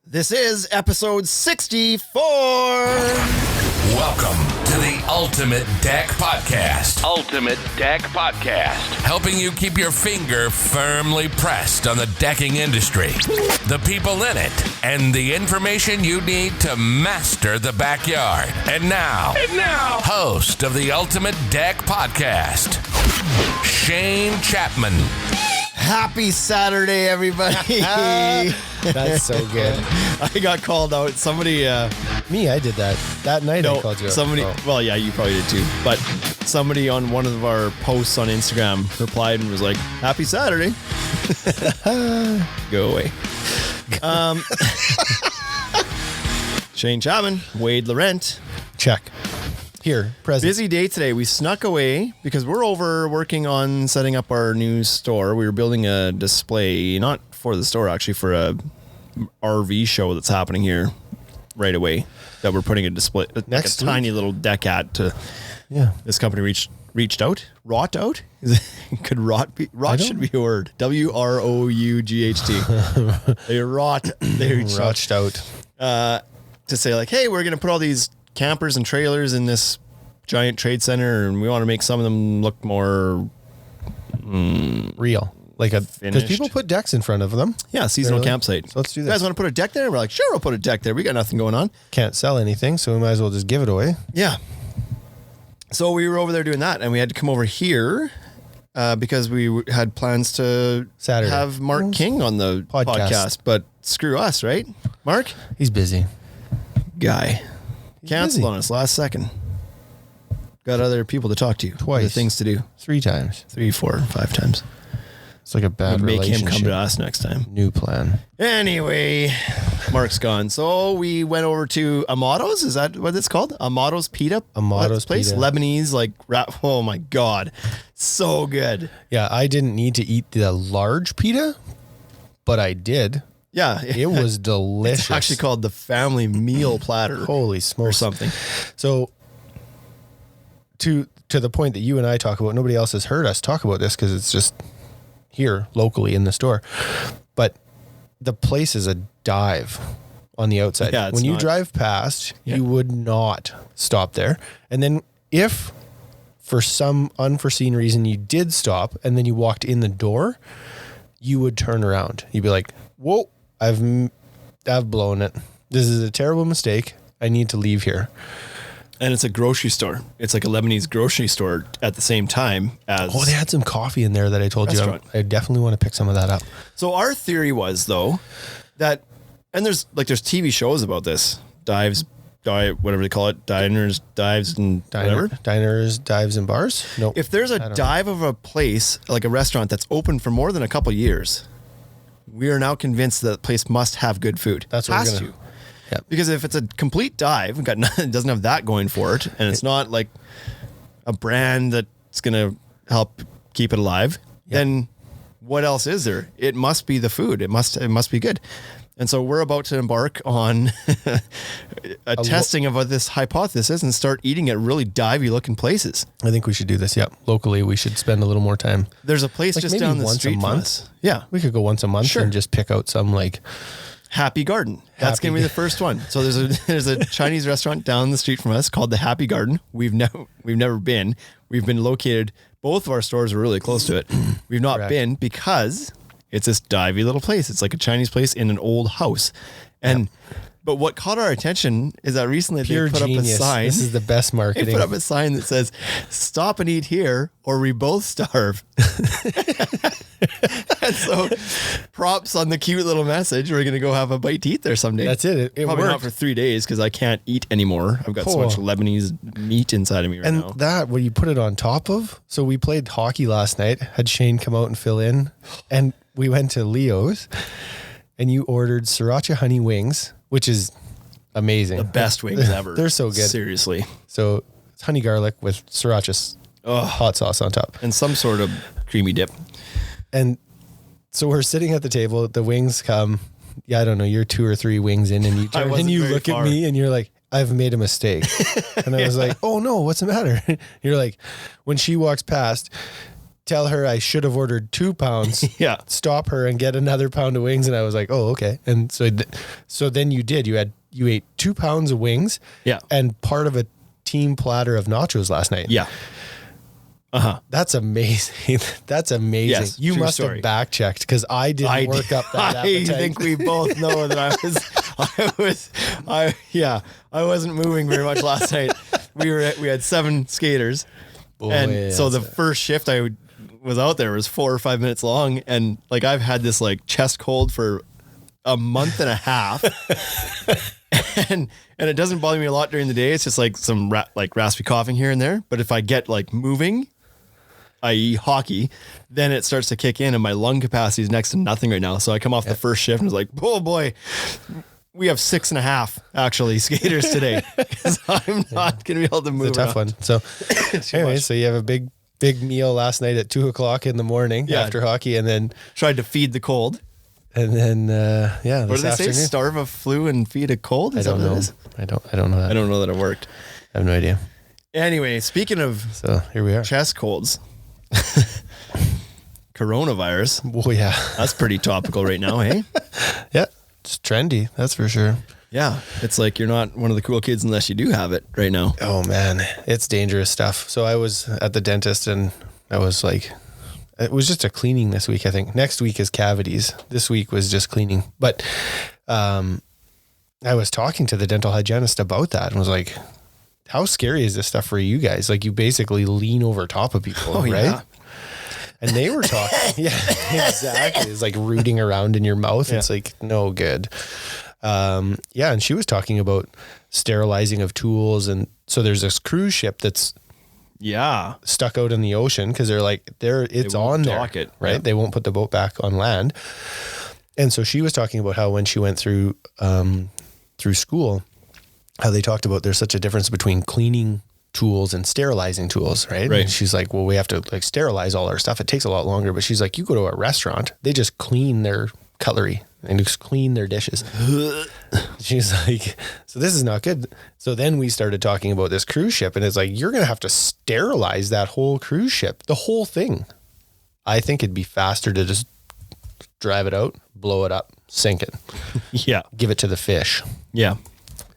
This is episode 64. Welcome to the Ultimate Deck Podcast. Ultimate Deck Podcast. Helping you keep your finger firmly pressed on the decking industry, the people in it, and the information you need to master the backyard. And now, host of the Ultimate Deck Podcast, Shane Chapman. Happy Saturday, everybody. That's so good. I got called out. Somebody, Me, I did that. That night I called you out. somebody, Oh. well, yeah, you probably did too. But somebody on one of our posts on Instagram replied and was like, Happy Saturday. Go away. Shane Chapman, Wade Laurent. Check. Here, present. Busy day today. We snuck away because we're over working on setting up our new store. We were building a display, not for the store, actually, for a RV show that's happening here right away. That we're putting a display, Next like a tiny week? little deck at. To Yeah. this company reached out. Rot out? Could rot be? Rot should be a word. WROUGHT. They rot. They reached out Rotched out. to say like, hey, we're going to put all these campers and trailers in this giant trade center, and we want to make some of them look more Real. Like because Finished. people put decks in front of them. seasonal Really? campsite. So let's do You this. guys want to put a deck there? We're like, sure, we'll put a deck there. We got nothing going on. Can't sell anything, so we might as well just give it away. Yeah. So we were over there doing that, and we had to come over here because we had plans to Saturday. have Mark King on the Podcast. podcast. But screw us, right? Mark? He's busy. Guy. Canceled busy. on us last second. Got other people to talk to. Twice. Other things to do. 3 times. 3, 4, 5 times. It's like a bad Make him relationship. come to us next time. New plan. Anyway, Mark's gone. So we went over to Amato's. Is that what it's called? Amato's Pita? Amato's place? Pita. Lebanese, like, wrap. Oh my God. So good. Yeah, I didn't need to eat the large pita, but I did. Yeah. It was delicious. It's actually called the family meal platter Holy or smokes. something. So to the point that you and I talk about, nobody else has heard us talk about this because it's just here locally in the store. But the place is a dive on the outside. Yeah, it's when you not- drive past, Yeah. you would not stop there. And then if for some unforeseen reason you did stop and then you walked in the door, you would turn around. You'd be like, whoa, I've blown it. This is a terrible mistake. I need to leave here. And it's a grocery store. It's like a Lebanese grocery store at the same time as. Oh, they had some coffee in there that I told Restaurant. you. I definitely want to pick some of that up. So our theory was, though, that, and there's TV shows about this. Whatever they call it. Diners, dives, and whatever. Diners, dives, and bars? Nope. If there's a don't dive of a place, like a restaurant that's open for more than a couple years, we are now convinced that place must have good food. That's what we're Has gonna- to. Yep. Because if it's a complete dive, it doesn't have that going for it, and it's not like a brand that's going to help keep it alive, then what else is there? It must be the food. It must be good. And so we're about to embark on a testing of what this hypothesis is and start eating at really divey looking places. I think we should do this. Yep. Locally, we should spend a little more time. There's a place Like just maybe down the once a street from month? us. Yeah. We could go once a month Sure. and just pick out some like Happy Garden. That's Happy going to be the first one. So there's a Chinese restaurant down the street from us called the Happy Garden. We've never been. We've been located. Both of our stores are really close to it. We've not Correct. been because it's this divey little place. It's like a Chinese place in an old house. And but what caught our attention is that recently pure they put genius. up a sign. This is the best They marketing. put up a sign that says, "Stop and eat here, or we both starve." And so, props on the cute little message. We're gonna go have a bite to eat there someday. That's it. It Probably not worked. for 3 days because I can't eat anymore. I've got so Oh. much Lebanese meat inside of me right And now. that, what you put it on top of. So we played hockey last night, had Shane come out and fill in, and we went to Leo's, and you ordered sriracha honey wings, which is amazing. The best wings ever. They're so good. Seriously. So it's honey garlic with sriracha hot sauce on top. And some sort of creamy dip. And so we're sitting at the table, the wings come. Yeah, I don't know, you're 2 or 3 wings in and you turn wasn't and you very look far. at me and you're like, I've made a mistake. And I was like, oh no, what's the matter? You're like, when she walks past, tell her I should have ordered 2 pounds. Yeah. Stop her and get another pound of wings. And I was like, oh, okay. And so then you did. You ate 2 pounds of wings. Yeah. And part of a team platter of nachos last night. Yeah. That's amazing. That's amazing. Yes, you true must story. have back checked because I didn't work up that appetite. I think we both know that I wasn't moving very much last night. We had 7 skaters. So the first shift I was out there was 4 or 5 minutes long. And like, I've had this like chest cold for a month and a half. and it doesn't bother me a lot during the day. It's just like some raspy coughing here and there. But if I get like moving, i.e. hockey, then it starts to kick in and my lung capacity is next to nothing right now. So I come off the first shift and it's like, oh boy, we have 6.5 actually skaters today because I'm not going to be able to move. It's a tough one. So anyway, so you have a big meal last night at 2:00 in the morning after hockey, and then tried to feed the cold. And then, what did they say? Starve a flu and feed a cold? I don't know. I don't know that. I don't know that it worked. I have no idea. Anyway, speaking of here we are. Chest colds, coronavirus. Oh yeah, that's pretty topical right now, hey? Yeah, it's trendy. That's for sure. Yeah, it's like you're not one of the cool kids unless you do have it right now. Oh man, it's dangerous stuff. So I was at the dentist and I was like, it was just a cleaning this week, I think. Next week is cavities. This week was just cleaning. But I was talking to the dental hygienist about that and was like, how scary is this stuff for you guys? Like, you basically lean over top of people, right? Yeah. And they were talking. Yeah, exactly. It's like rooting around in your mouth. Yeah. It's like no good. Yeah, and she was talking about sterilizing of tools. And so there's this cruise ship that's stuck out in the ocean because it's on there, right? Yeah. They won't put the boat back on land. And so she was talking about how when she went through school, how they talked about there's such a difference between cleaning tools and sterilizing tools, right? And she's like, well, we have to like sterilize all our stuff. It takes a lot longer. But she's like, you go to a restaurant, they just clean their cutlery and just clean their dishes. She's like, so this is not good. So then we started talking about this cruise ship, and it's like, you're going to have to sterilize that whole cruise ship, the whole thing. I think it'd be faster to just drive it out, blow it up, sink it. Yeah. Give it to the fish. Yeah,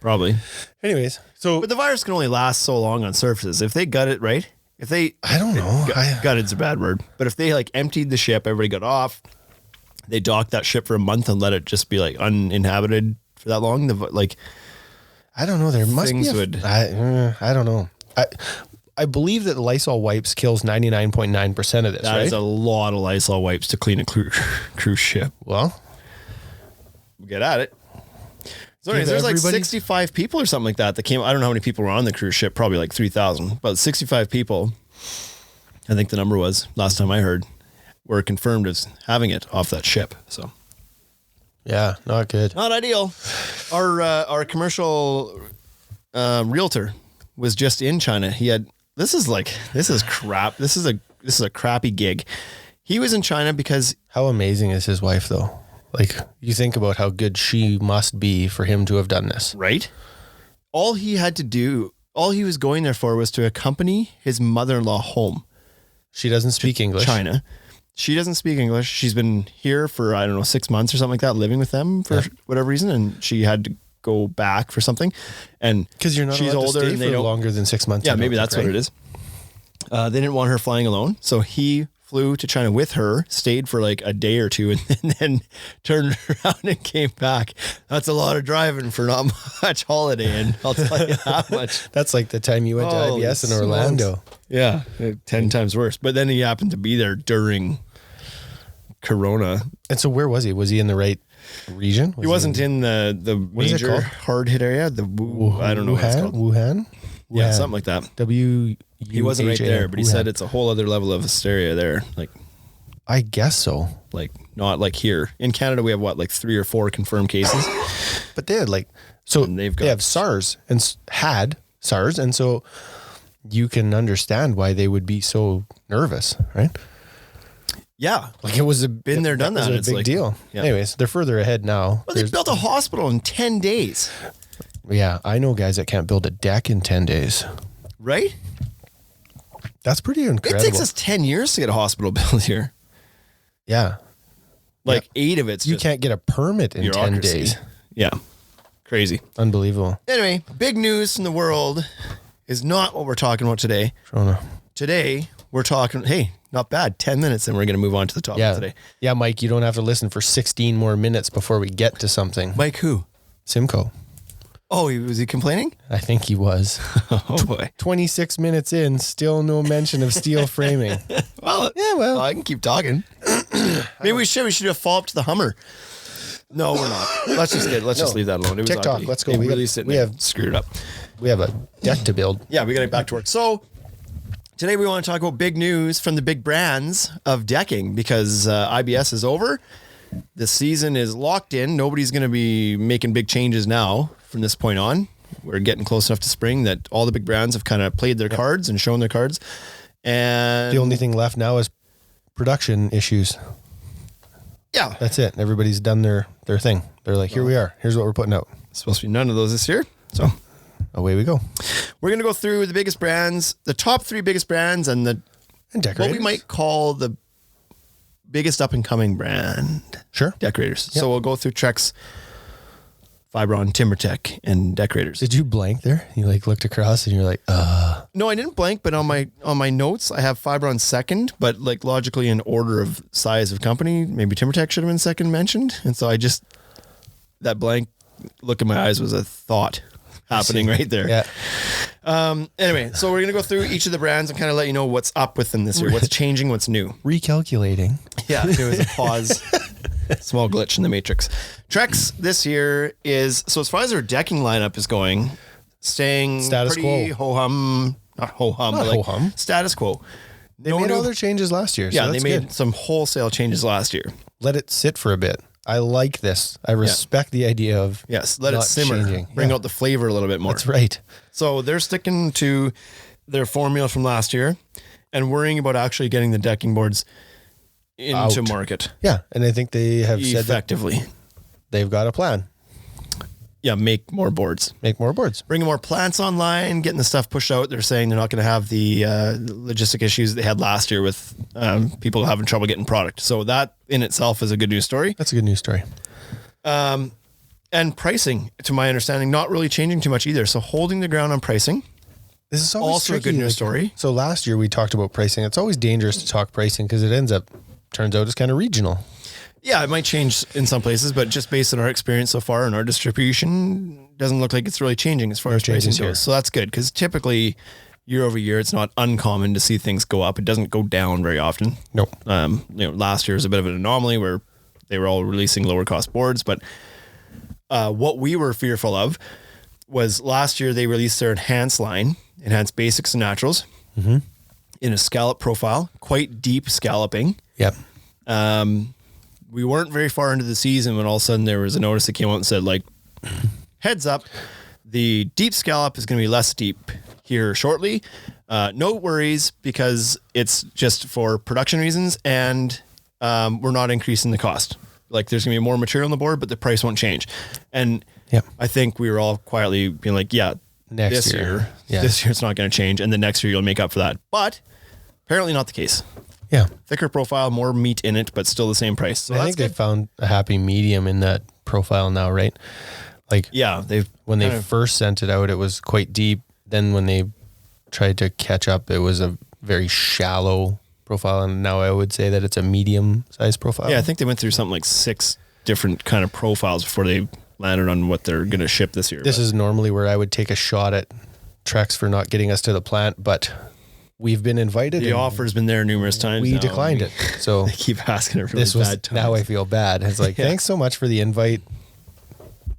probably. Anyways, but the virus can only last so long on surfaces. If they gut it, right? I don't know. Gutted's a bad word. But if they like emptied the ship, everybody got off, they docked that ship for a month and let it just be like uninhabited for that long. I don't know. There must be. I don't know. I believe that Lysol wipes kills 99.9% of this. That is a lot of Lysol wipes to clean a cruise ship. Well, get at it. So anyways, there's like 65 people or something like that came. I don't know how many people were on the cruise ship. Probably like 3,000. But 65 people, I think the number was last time I heard, were confirmed as having it off that ship. So, yeah, not good. Not ideal. Our commercial realtor was just in China. This is crap. This is a crappy gig. He was in China because how amazing is his wife though? Like, you think about how good she must be for him to have done this, right? All he was going there for was to accompany his mother-in-law home. She doesn't speak English. China. She doesn't speak English. She's been here for, 6 months or something like that, living with them for whatever reason. And she had to go back for something. And because you're not she's older to and stay for longer than 6 months. Yeah, maybe that's what it is. They didn't want her flying alone. So he flew to China with her, stayed for like a day or two, and then turned around and came back. That's a lot of driving for not much holiday, and I'll tell you how much. That's like the time you went to IBS in Orlando. Yeah, 10 times worse. But then he happened to be there during Corona. And so where was he? Was he in the right region? He wasn't in the major hard hit area. I don't know what it's called. Wuhan? Yeah, something like that. He wasn't right there, but he said it's a whole other level of hysteria there. Like, I guess so. Like, not like here in Canada. We have 3 or 4 confirmed cases, but they had they have SARS and had SARS, and so you can understand why they would be so nervous, right? Yeah, like it was been there, done that. It's a big deal. Yeah. Anyways, they're further ahead now. Well, they built a hospital in 10 days. Yeah, I know guys that can't build a deck in 10 days. Right? That's pretty incredible. It takes us 10 years to get a hospital built here. Yeah. Like 8 of it's You just can't get a permit in 10 bureaucracy. days. Yeah. Crazy. Unbelievable. Anyway, big news from the world is not what we're talking about today. Shona. Today, we're talking, hey, not bad, 10 minutes, and we're going to move on to the topic today. Yeah, Mike, you don't have to listen for 16 more minutes before we get to something. Mike who? Simcoe. Oh, was he complaining? I think he was. Oh, boy. 26 minutes in, still no mention of steel framing. Well, I can keep talking. Maybe we should do a follow-up to the Hummer. No, we're not. Let's just leave that alone. It was TikTok, ugly. let's go. It We really got- sitting we there, have- screwed it up. We have a deck to build. Yeah, we got to get back to work. So today we want to talk about big news from the big brands of decking because IBS is over. The season is locked in. Nobody's going to be making big changes now from this point on. We're getting close enough to spring that all the big brands have kind of played their cards and shown their cards. And The only thing left now is production issues. yeah, That's it. Everybody's done their thing. They're like, here we are. Here's what we're putting out. it's supposed to be none of those this year. So Away we go. we're going to go through the biggest brands, the top 3 biggest brands, and And what Decorators. we might call the biggest up and coming brand. Sure. Decorators. Yep. So we'll go through Trex, Fiberon, Timbertech, and Decorators. Did you blank there? You like looked across and you're like, No, I didn't blank, but on my notes I have Fiberon second, but like logically in order of size of company, maybe Timbertech should have been second mentioned. And so I just that blank look in my eyes was a thought happening right there. yeah. Anyway, so we're gonna go through each of the brands and kind of let you know what's up with them this year, what's changing, what's new. Recalculating. Yeah, there was a pause. Small glitch in the matrix. Trex this year is, so as far as their decking lineup is going, staying Status pretty quo. ho-hum, not ho-hum, Not but like ho-hum. status quo. They made all their changes last year. yeah, so they that's made good. some wholesale changes last year. Let it sit for a bit. I like this. I respect the idea of Yes, let it not simmer, changing. bring Yeah. out the flavor a little bit more. That's right. So they're sticking to their formula from last year and worrying about actually getting the decking boards into Out. market Yeah, and I think they have said that effectively. they've got a plan. Yeah, make more boards. Make more boards. Bringing more plants online, getting the stuff pushed out. They're saying they're not going to have the logistic issues they had last year with people having trouble getting product. So that in itself is a good news story. That's a good news story. And pricing, to my understanding, not really changing too much either. So holding the ground on pricing. This is always Also a tricky, good news story. So last year we talked about pricing. It's always dangerous to talk pricing because it turns out it's kind of regional. Yeah, it might change in some places, but just based on our experience so far and our distribution, doesn't look like it's really changing as far as pricing changes here. goes. So that's good because typically year over year, it's not uncommon to see things go up. It doesn't go down very often. Nope. Last year was a bit of an anomaly where they were all releasing lower cost boards, but what we were fearful of was last year they released their enhanced line, enhanced basics and naturals, in a scallop profile, quite deep scalloping. Yep. We weren't very far into the season when all of a sudden there was a notice that came out and said, like, heads up, the deep scallop is going to be less deep here shortly. No worries because it's just for production reasons and we're not increasing the cost. Like there's going to be more material on the board, but the price won't change. And Yep. I think we were all quietly being like, yeah, Next year. Yeah. this year it's not going to change. And the next year you'll make up for that. But apparently not the case. Yeah. Thicker profile, more meat in it, but still the same price. So I that's think they good. found a happy medium in that profile now, right? Like Yeah, they've when they kind of- first sent it out, it was quite deep. Then when they tried to catch up, it was a very shallow profile. And now I would say that it's a medium sized profile. Yeah, I think they went through something like 6 different kind of profiles before they landed on what they're going to ship this year. This is normally where I would take a shot at Trex for not getting us to the plant, but we've been invited. The and offer's been there numerous times. we now. declined it. So They keep asking it really this was bad times. now I feel bad. It's like, Yeah. thanks so much for the invite,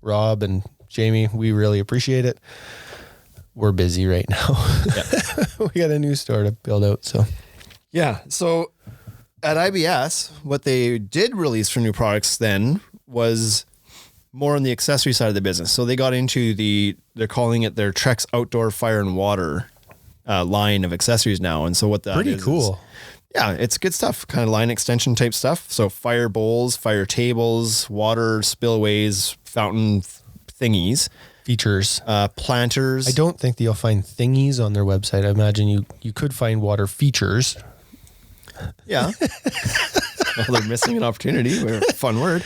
Rob and Jamie. We really appreciate it. We're busy right now. We got a new store to build out. So Yeah. So at IBS, what they did release for new products then was more on the accessory side of the business. So they got into they're calling it their Trex Outdoor Fire and Water line of accessories now. And so what that pretty is cool. yeah, it's good stuff, kind of line extension type stuff. So fire bowls, fire tables, water spillways, fountain thingies. features. Planters. I don't think that you'll find thingies on their website. I imagine you could find water features. Yeah. Well, they're missing an opportunity. Fun word.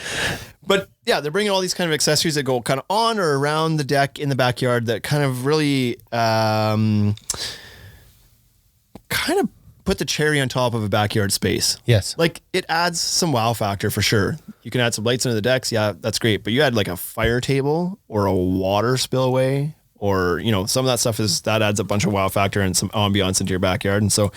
But yeah, they're bringing all these kind of accessories that go kind of on or around the deck in the backyard that kind of really kind of put the cherry on top of a backyard space. Yes. Like it adds some wow factor for sure. You can add some lights under the decks. Yeah, that's great. But you add like a fire table or a water spillway or, some of that stuff that adds a bunch of wow factor and some ambiance into your backyard. And so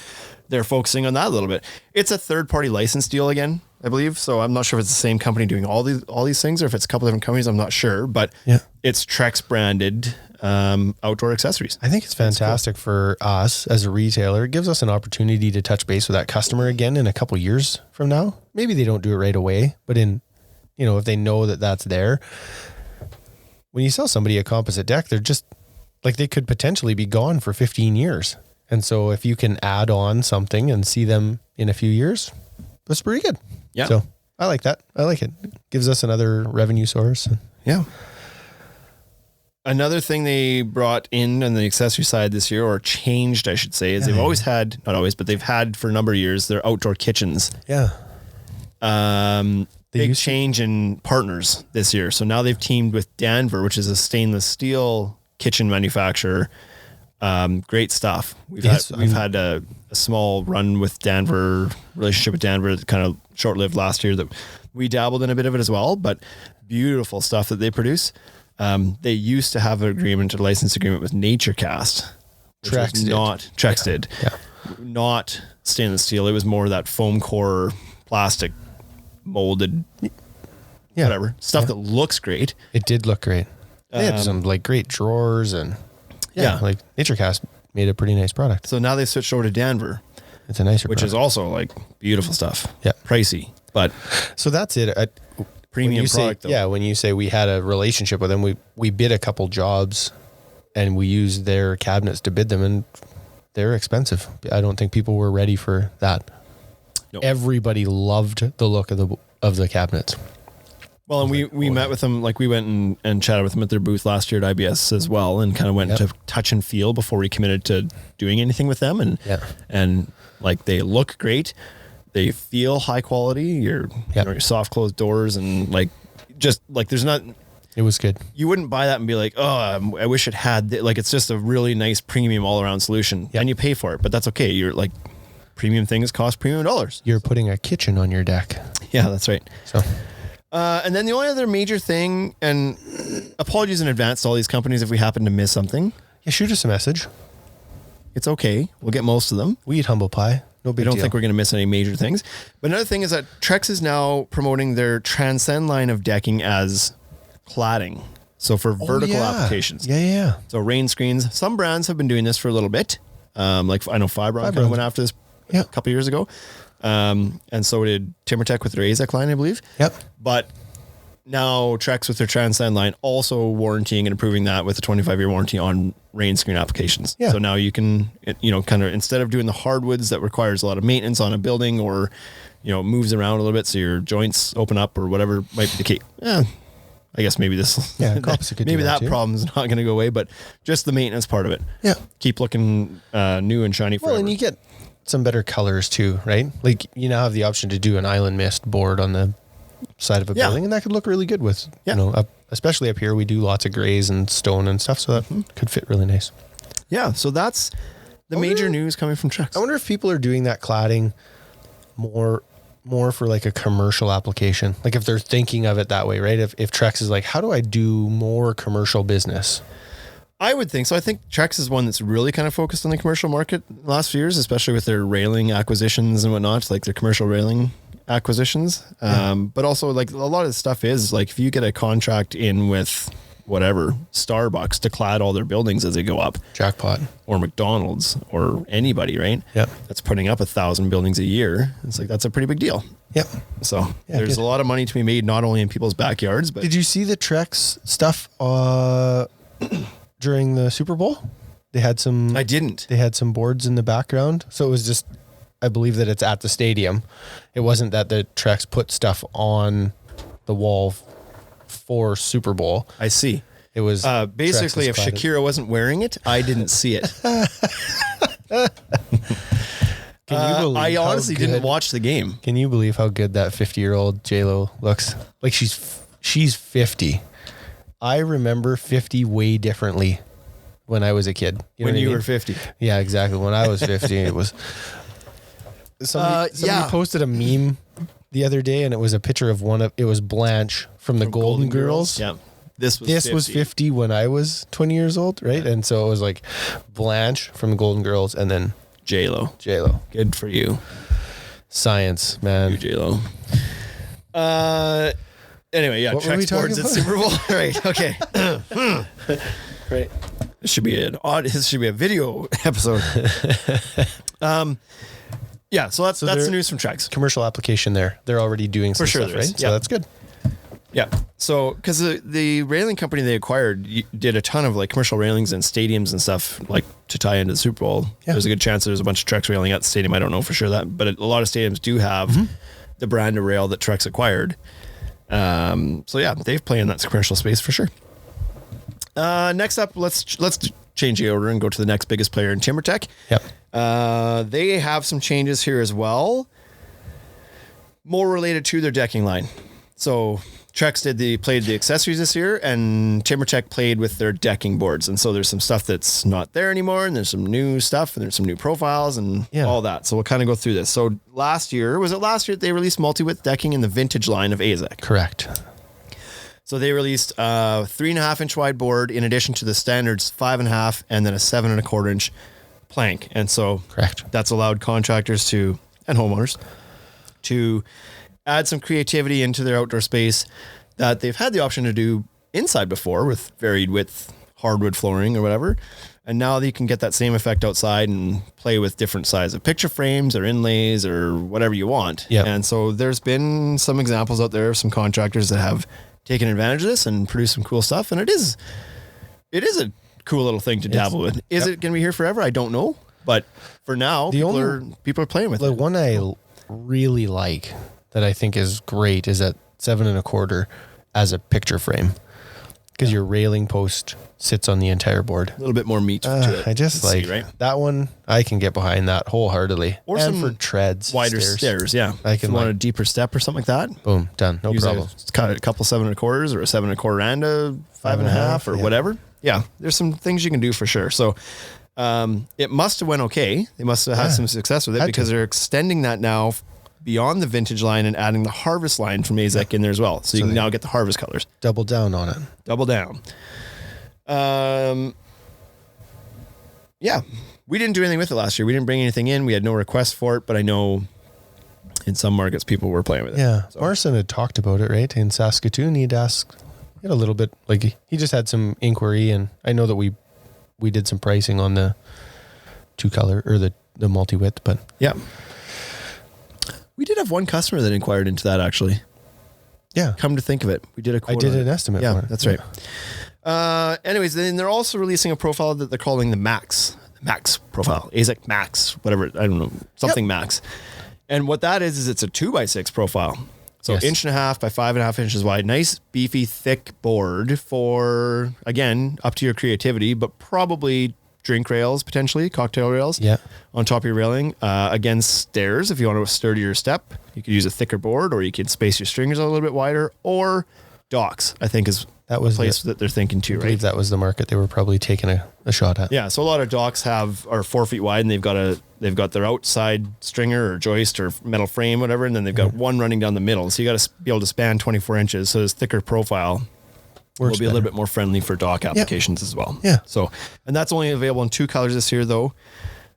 they're focusing on that a little bit. It's a third-party license deal again, I believe. So I'm not sure if it's the same company doing all these things or if it's a couple different companies. I'm not sure, but it's Trex branded outdoor accessories. I think it's fantastic for us as a retailer. It gives us an opportunity to touch base with that customer again in a couple years from now. Maybe they don't do it right away, but if they know that that's there, when you sell somebody a composite deck, they're just like, they could potentially be gone for 15 years. And so if you can add on something and see them in a few years, that's pretty good. Yeah. So I like that. I like it. Gives us another revenue source. Yeah. Another thing they brought in on the accessory side this year, or changed, I should say, is they've always had, not always, but they've had for a number of years, their outdoor kitchens. Yeah. Big change in partners this year. So now they've teamed with Danver, which is a stainless steel kitchen manufacturer. Great stuff. We've had a small run with Danver, relationship with Danver, that kind of short-lived last year that we dabbled in a bit of it as well, but beautiful stuff that they produce. They used to have a license agreement with NatureCast. Trex did. Yeah. Not stainless steel. It was more that foam core plastic molded, whatever stuff that looks great. It did look great. They had some great drawers and NatureCast made a pretty nice product. So now they've switched over to Danver. It's a nicer which product. is also beautiful stuff. Yeah. Pricey, but so that's it. Premium product though. Yeah. When you say we had a relationship with them, we bid a couple jobs and we used their cabinets to bid them, and they're expensive. I don't think people were ready for that. No. Everybody loved the look of the cabinets. Well, and we met with them, we went and chatted with them at their booth last year at IBS as well, and kind of went to touch and feel before we committed to doing anything with them. And they look great. They feel high quality. Your soft closed doors and there's not. It was good. You wouldn't buy that and be like, oh, I wish it had. It's just a really nice premium all around solution, and you pay for it, but that's okay. You're premium things cost premium dollars. You're putting a kitchen on your deck. Yeah, that's right. So. And then the only other major thing, and apologies in advance to all these companies if we happen to miss something. Yeah, shoot us a message. It's okay. We'll get most of them. We eat humble pie. No big deal. I don't think we're going to miss any major things. But another thing is that Trex is now promoting their Transcend line of decking as cladding. So for vertical applications. Yeah. So rain screens. Some brands have been doing this for a little bit. I know Fiberon kind of went after this a couple of years ago. And so did Timbertech with their AZEK line, I believe. Yep. But now Trex with their Transcend line also warranting and improving that with a 25-year warranty on rain screen applications. Yeah. So now you can, kind of, instead of doing the hardwoods that requires a lot of maintenance on a building or, moves around a little bit so your joints open up or whatever might be the case. I guess maybe this, maybe that problem's not going to go away, but just the maintenance part of it. Yeah. Keep looking new and shiny forever. Well, and you get some better colors too, right? You now have the option to do an island mist board on the side of a building, and that could look really good with, especially up here, we do lots of grays and stone and stuff, so that could fit really nice. Yeah, so that's the major news coming from Trex. I wonder if people are doing that cladding more for a commercial application, if they're thinking of it that way, right? If Trex is how do I do more commercial business? I would think so. I think Trex is one that's really kind of focused on the commercial market the last few years, especially with their railing acquisitions and whatnot, their commercial railing acquisitions. But also a lot of the stuff is if you get a contract in with whatever, Starbucks to clad all their buildings as they go up. Jackpot. Or McDonald's or anybody, right? Yep. That's putting up 1,000 buildings a year. It's that's a pretty big deal. Yep. So there's a lot of money to be made, not only in people's backyards, but. Did you see the Trex stuff during the Super Bowl? They had some. I didn't. They had some boards in the background. So it was just, I believe that it's at the stadium. It wasn't that the Trex put stuff on the wall for Super Bowl. I see. It was basically, if Trex's cladded. Shakira wasn't wearing it, I didn't see it. Can you believe I how honestly didn't good- watch the game. Can you believe how good that 50-year-old J-Lo looks? Like she's 50. I remember 50 way differently when I was a kid. You know When what I you mean? were 50. Yeah, exactly. When I was 50, it was. Somebody yeah. posted a meme the other day, and it was a picture of it was Blanche from the Golden Girls. Yeah. This Was 50 when I was 20 years old, right? Yeah. And so it was like Blanche from the Golden Girls, and then J-Lo. J-Lo. Good for you. Science, man. You, J-Lo. Anyway, yeah, What were we Trex boards talking at Super Bowl. Right. Okay. Right. This should be this should be a video episode. Yeah, so that's the news from Trex. Commercial application there. They're already doing some sure stuff, there is. right? Yeah. So that's good. Yeah. So, because the railing company they acquired did a ton of like commercial railings and stadiums and stuff like to tie into the Super Bowl. Yeah. There's a good chance there's a bunch of Trex railing at the stadium. I don't know for sure that, but a lot of stadiums do have the brand of rail that Trex acquired. So yeah, they've played in that commercial space for sure. Next up, let's change the order and go to the next biggest player in Timbertech. Yep. They have some changes here as well, more related to their decking line. So Trex played the accessories this year, and Timbertech played with their decking boards. And so there's some stuff that's not there anymore, and there's some new stuff, and there's some new profiles and all that. So we'll kind of go through this. So last year they released multi-width decking in the vintage line of AZEK. Correct. So they released a 3.5 inch wide board in addition to the standards 5.5 and then a 7.25 inch plank. And so Correct. that's allowed contractors and homeowners to add some creativity into their outdoor space that they've had the option to do inside before with varied width hardwood flooring or whatever. And now you can get that same effect outside and play with different size of picture frames or inlays or whatever you want. Yeah. And so there's been some examples out there of some contractors that have taken advantage of this and produced some cool stuff. And it is a cool little thing to dabble with. Is it going to be here forever? I don't know. But for now, people are playing with The it. one I really like that I think is great is that 7.25 as a picture frame, because your railing post sits on the entire board. A little bit more meat to it. I just Let's like see, right? that one. I can get behind that wholeheartedly. Or and some for treads, Wider stairs, yeah. I If can you want a like- deeper step or something like that. Boom, done. No Use problem. a couple 7.25 or a 7.25 and a 5.5 or yeah. whatever. Yeah, there's some things you can do for sure. So it must have went okay. They must have had some success with it Had because to. they're extending that now beyond the vintage line and adding the harvest line from AZEK in there as well. So you can now get the harvest colors. Double down on it. Double down. Yeah, we didn't do anything with it last year. We didn't bring anything in. We had no requests for it, but I know in some markets people were playing with it. Yeah, So, Marson had talked about it, right? In Saskatoon, he had a little bit, like he just had some inquiry, and I know that we did some pricing on the 2-color or the multi-width, but yeah. We did have one customer that inquired into that actually. yeah, Come to think of it, we did a quote I did on an it. estimate Yeah, for it. that's right. Anyways, then they're also releasing a profile that they're calling the Max profile, AZEK Max, whatever, I don't know, something Max. And what that is it's a 2x6 profile. So Yes. 1.5 by 5.5 inches wide, nice, beefy, thick board for, again, up to your creativity, but probably drink rails, potentially cocktail rails Yeah. on top of your railing. Again, stairs. If you want a sturdier step, you could use a thicker board, or you could space your stringers a little bit wider, or docks, I think is That was the place that they're thinking too, I right? believe that was the market they were probably taking a shot at. Yeah, so a lot of docks are 4 feet wide, and they've got their outside stringer or joist or metal frame, whatever, and then they've got one running down the middle. So you got to be able to span 24 inches. So this thicker profile will Works be a little better. bit more friendly for dock applications as well. Yeah. So, and that's only available in 2 colors this year, though.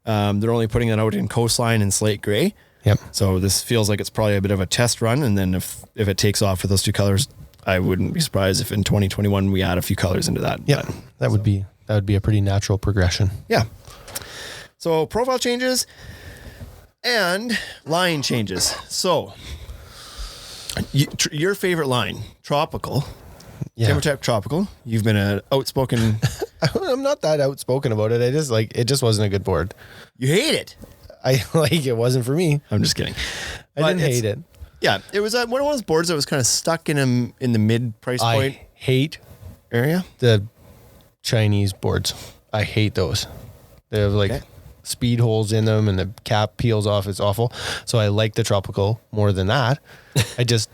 They're only putting that out in coastline and slate gray. Yep. So this feels like it's probably a bit of a test run, and then if it takes off with those 2 colors, I wouldn't be surprised if in 2021 we add a few colors into that. Yeah. But- That would be a pretty natural progression. yeah. So profile changes and line changes. So your favorite line, Tropical, Yeah. Timbertech Tropical. You've been an outspoken. I'm not that outspoken about it. I just it just wasn't a good board. You hate it. I it wasn't for me. I'm just kidding. I But didn't it's- hate it. Yeah, it was one of those boards that was kind of stuck in the mid price point. I hate area? The Chinese boards. I hate those. They have like speed holes in them and the cap peels off. It's awful. So I like the tropical more than that. I just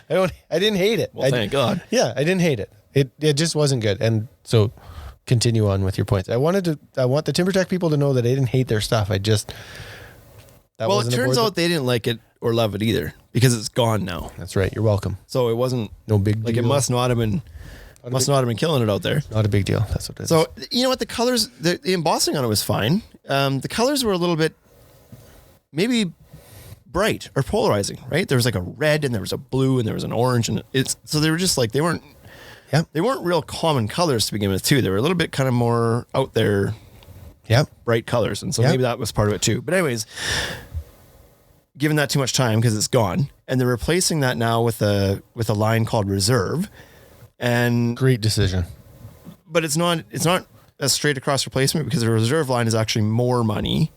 I didn't hate it. Well, thank God. Yeah, I didn't hate it. It just wasn't good. And so continue on with your points. I want the Timbertech people to know that I didn't hate their stuff. It turns out they didn't like it or love it either because it's gone now. That's right. You're welcome. So it wasn't no big like deal. it must not have been killing it out there. Not a big deal. That's what it is. So you know what? The colors, the embossing on it was fine. The colors were a little bit maybe bright or polarizing, right? There was like a red and there was a blue and there was an orange and so they were just like they weren't real common colors to begin with too. They were a little bit kind of more out there, bright colors, and so maybe that was part of it too. But anyways, given that too much time because it's gone, and they're replacing that now with a line called Reserve, and great decision. But it's not a straight across replacement because the Reserve line is actually more money.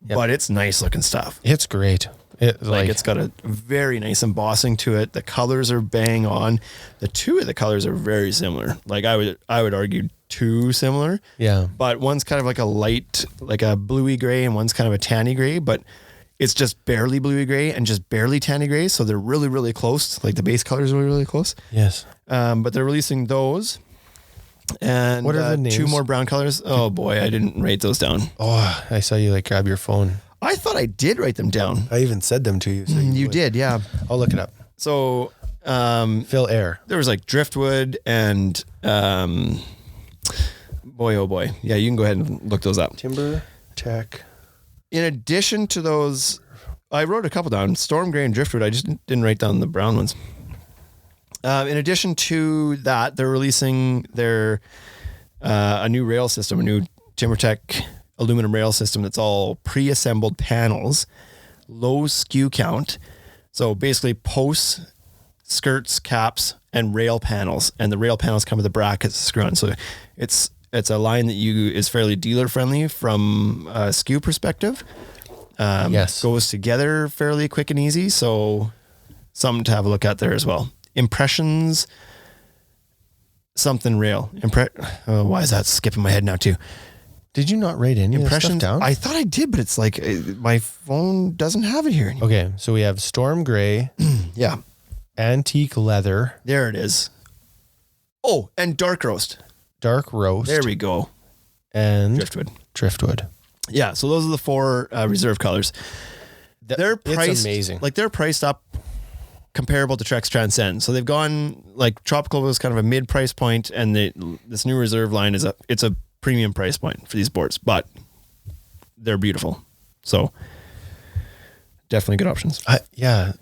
Yep. But it's nice looking stuff. It's great. It's got a very nice embossing to it. The colors are bang on. The two of the colors are very similar. Like I would argue too similar. Yeah. But one's kind of like a light, like a bluey gray, and one's kind of a tanny gray, but it's just barely bluey gray and just barely tanny gray. So they're really, really close. Like the base colors are really, really close. Yes. But they're releasing those. And what are the names? 2 more brown colors. Oh boy, I didn't write those down. Oh, I saw you like grab your phone. I thought I did write them down. I even said them to you. So you did, yeah. I'll look it up. So, Phil Air. There was like driftwood and, boy, oh boy. Yeah, you can go ahead and look those up. Timbertech. In addition to those, I wrote a couple down. Storm gray and driftwood. I just didn't write down the brown ones. In addition to that, they're releasing a new rail system, a new Timbertech aluminum rail system that's all pre-assembled panels, low SKU count. So basically posts, skirts, caps, and rail panels. And the rail panels come with the brackets screw-on. So it's a line that is fairly dealer friendly from a SKU perspective. Yes. Goes together fairly quick and easy. So something to have a look at there as well. Impressions, something rail. Why is that skipping my head now too? Did you not write any impressions down? down? I thought I did, but it's like my phone doesn't have it here anymore. Okay, so we have storm gray. Yeah. Antique leather. There it is. Oh, and dark roast. Dark roast. There we go. And driftwood. Yeah, so those are the 4 Reserve colors. They're priced, it's amazing. Like they're priced up comparable to Trex Transcend. So they've gone like Tropical was kind of a mid price point, and this new Reserve line it's a premium price point for these boards, but they're beautiful. So definitely good options. Yeah.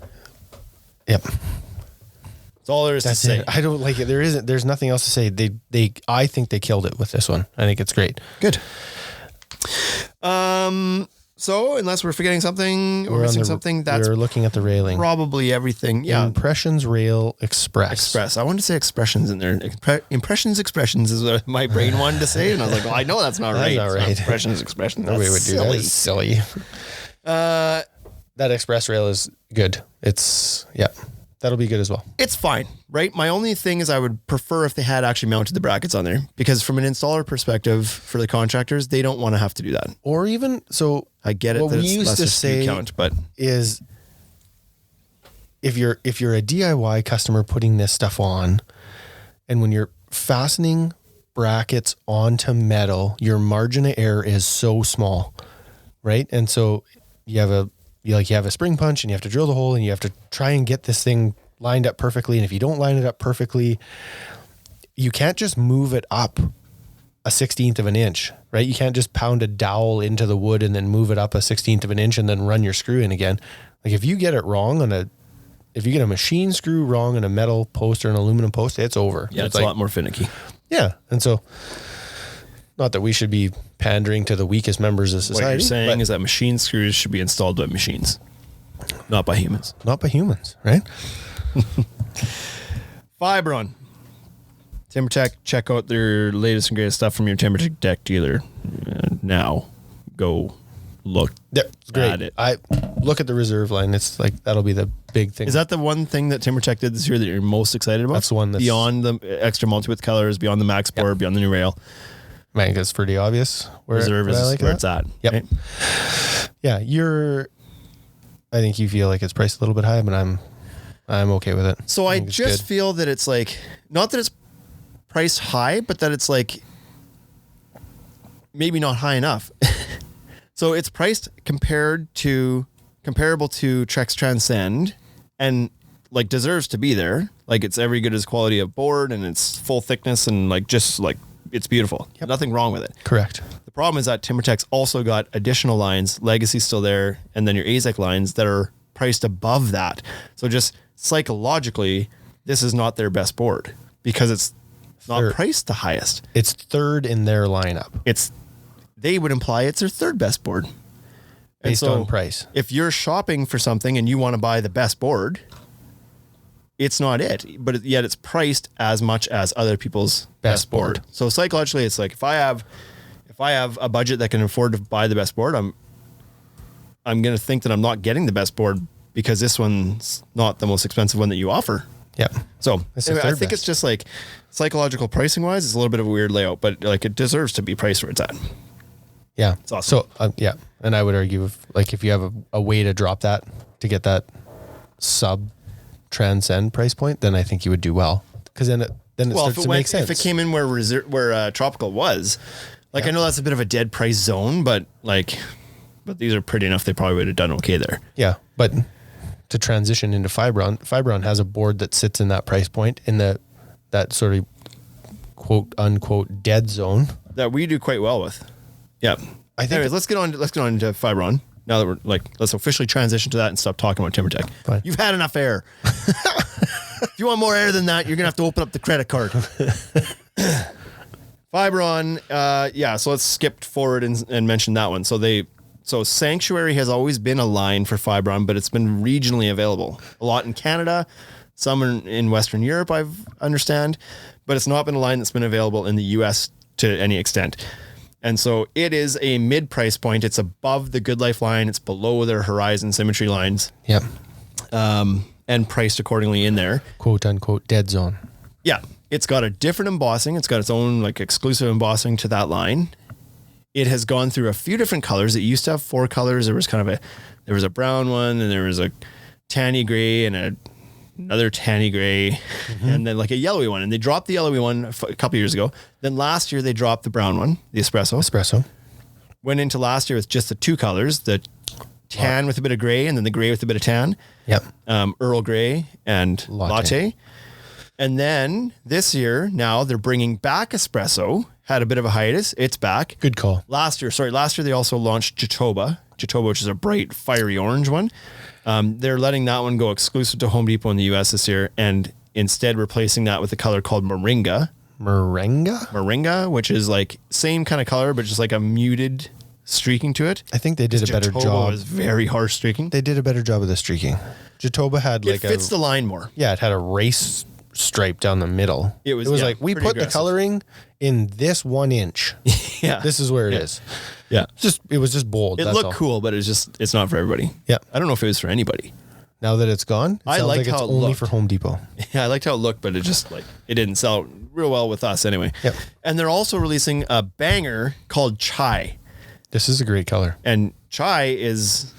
Yep. That's all there is to say. I don't like it. There's nothing else to say. I think they killed it with this one. I think it's great. Good. So unless we're forgetting something or missing something, we're looking at the railing. Probably everything. Yeah. Impressions Rail Express. I wanted to say expressions in there. Expressions is what my brain wanted to say. And I was like, well, I know that's not right. That's not right. Expressions. Nobody would do that. It's silly. That express rail is good. That'll be good as well. It's fine, right? My only thing is I would prefer if they had actually mounted the brackets on there, because from an installer perspective for the contractors, they don't want to have to do that. Or even, so I get it. What that we it's used less to SKU say count, but is if you're a DIY customer putting this stuff on, and when you're fastening brackets onto metal, your margin of error is so small, right? And so you have a spring punch and you have to drill the hole and you have to try and get this thing lined up perfectly. And if you don't line it up perfectly, you can't just move it up a 1/16 of an inch, right? You can't just pound a dowel into the wood and then move it up a 1/16 of an inch and then run your screw in again. Like if you get it wrong if you get a machine screw wrong on a metal post or an aluminum post, it's over. Yeah, it's a lot more finicky. Yeah. And so, not that we should be pandering to the weakest members of society. What you're saying is that machine screws should be installed by machines, not by humans. Not by humans, right? Fiberon. Timbertech, check out their latest and greatest stuff from your Timbertech dealer. Now, go look It's great. at it. I look at the Reserve line. It's like, that'll be the big thing. Is that the one thing that Timbertech did this year that you're most excited about? That's the one that's beyond the extra multi-width colors, beyond the max board, beyond the new rail. I think it's pretty obvious. Reserve is where it's at. Yep. Right? Yeah, I think you feel like it's priced a little bit high, but I'm okay with it. So I just feel that it's like, not that it's priced high, but that it's like maybe not high enough. So it's priced comparable to Trex Transcend, and like deserves to be there. Like it's every good as quality of board, and it's full thickness, and like just like it's beautiful. Yep. Nothing wrong with it. Correct. The problem is that Timbertech's also got additional lines, Legacy's still there, and then your AZEK lines that are priced above that. So just psychologically, this is not their best board because it's not priced the highest. It's third in their lineup. They would imply it's their third best board. Based on price. If you're shopping for something and you want to buy the best board, it's not it. But yet it's priced as much as other people's best board. So psychologically, it's like if I have a budget that can afford to buy the best board, I'm going to think that I'm not getting the best board because this one's not the most expensive one that you offer. Yeah. So anyway, I think it's just like psychological pricing wise, it's a little bit of a weird layout, but like it deserves to be priced where it's at. Yeah. It's awesome. So yeah. And I would argue if you have a way to drop that to get that sub Transcend price point, then I think you would do well. Because then it starts to make sense. If it came in where Tropical was, like I know that's a bit of a dead price zone, but these are pretty enough. They probably would have done okay there. Yeah. But to transition into Fiberon has a board that sits in that price point in that sort of quote unquote dead zone that we do quite well with. Yeah. Anyways, let's get on to Fiberon. Now that we're let's officially transition to that and stop talking about Timbertech. Fine. You've had enough air. If you want more air than that, you're gonna have to open up the credit card. Fiberon, so let's skip forward and mention that one. So Sanctuary has always been a line for Fiberon, but it's been regionally available. A lot in Canada, some in Western Europe, I understand, but it's not been a line that's been available in the US to any extent. And so it is a mid-price point. It's above the Good Life line. It's below their Horizon Symmetry lines. Yep. And priced accordingly in there. Quote unquote dead zone. Yeah. It's got a different embossing. It's got its own exclusive embossing to that line. It has gone through a few different colors. It used to have 4 colors. There was there was a brown one, and there was a tanny gray and another tanny gray, and then a yellowy one. And they dropped the yellowy one a couple years ago. Then last year they dropped the brown one, the espresso. Went into last year with just the 2 colors, the tan with a bit of gray and then the gray with a bit of tan. Yep. Earl Grey and latte. And then this year, now they're bringing back espresso. Had a bit of a hiatus. It's back. Good call. Last year they also launched Jatoba, which is a bright, fiery orange one. They're letting that one go exclusive to Home Depot in the US this year, and instead replacing that with a color called Moringa. Moringa, which is same kind of color, but just a muted streaking to it. I think they did a better job. Jatoba was very harsh streaking. They did a better job of the streaking. Jatoba had it fits the line more. Yeah, it had a race stripe down the middle. It was we put aggressive. The coloring in this 1 inch. Yeah. This is where it is. Yeah. It was just bold. It looked cool, but it's not for everybody. Yeah. I don't know if it was for anybody. Now that it's gone, I liked how it only looked. For Home Depot. Yeah, I liked how it looked, but it just it didn't sell real well with us anyway. Yep. And they're also releasing a banger called Chai. This is a great color. And Chai is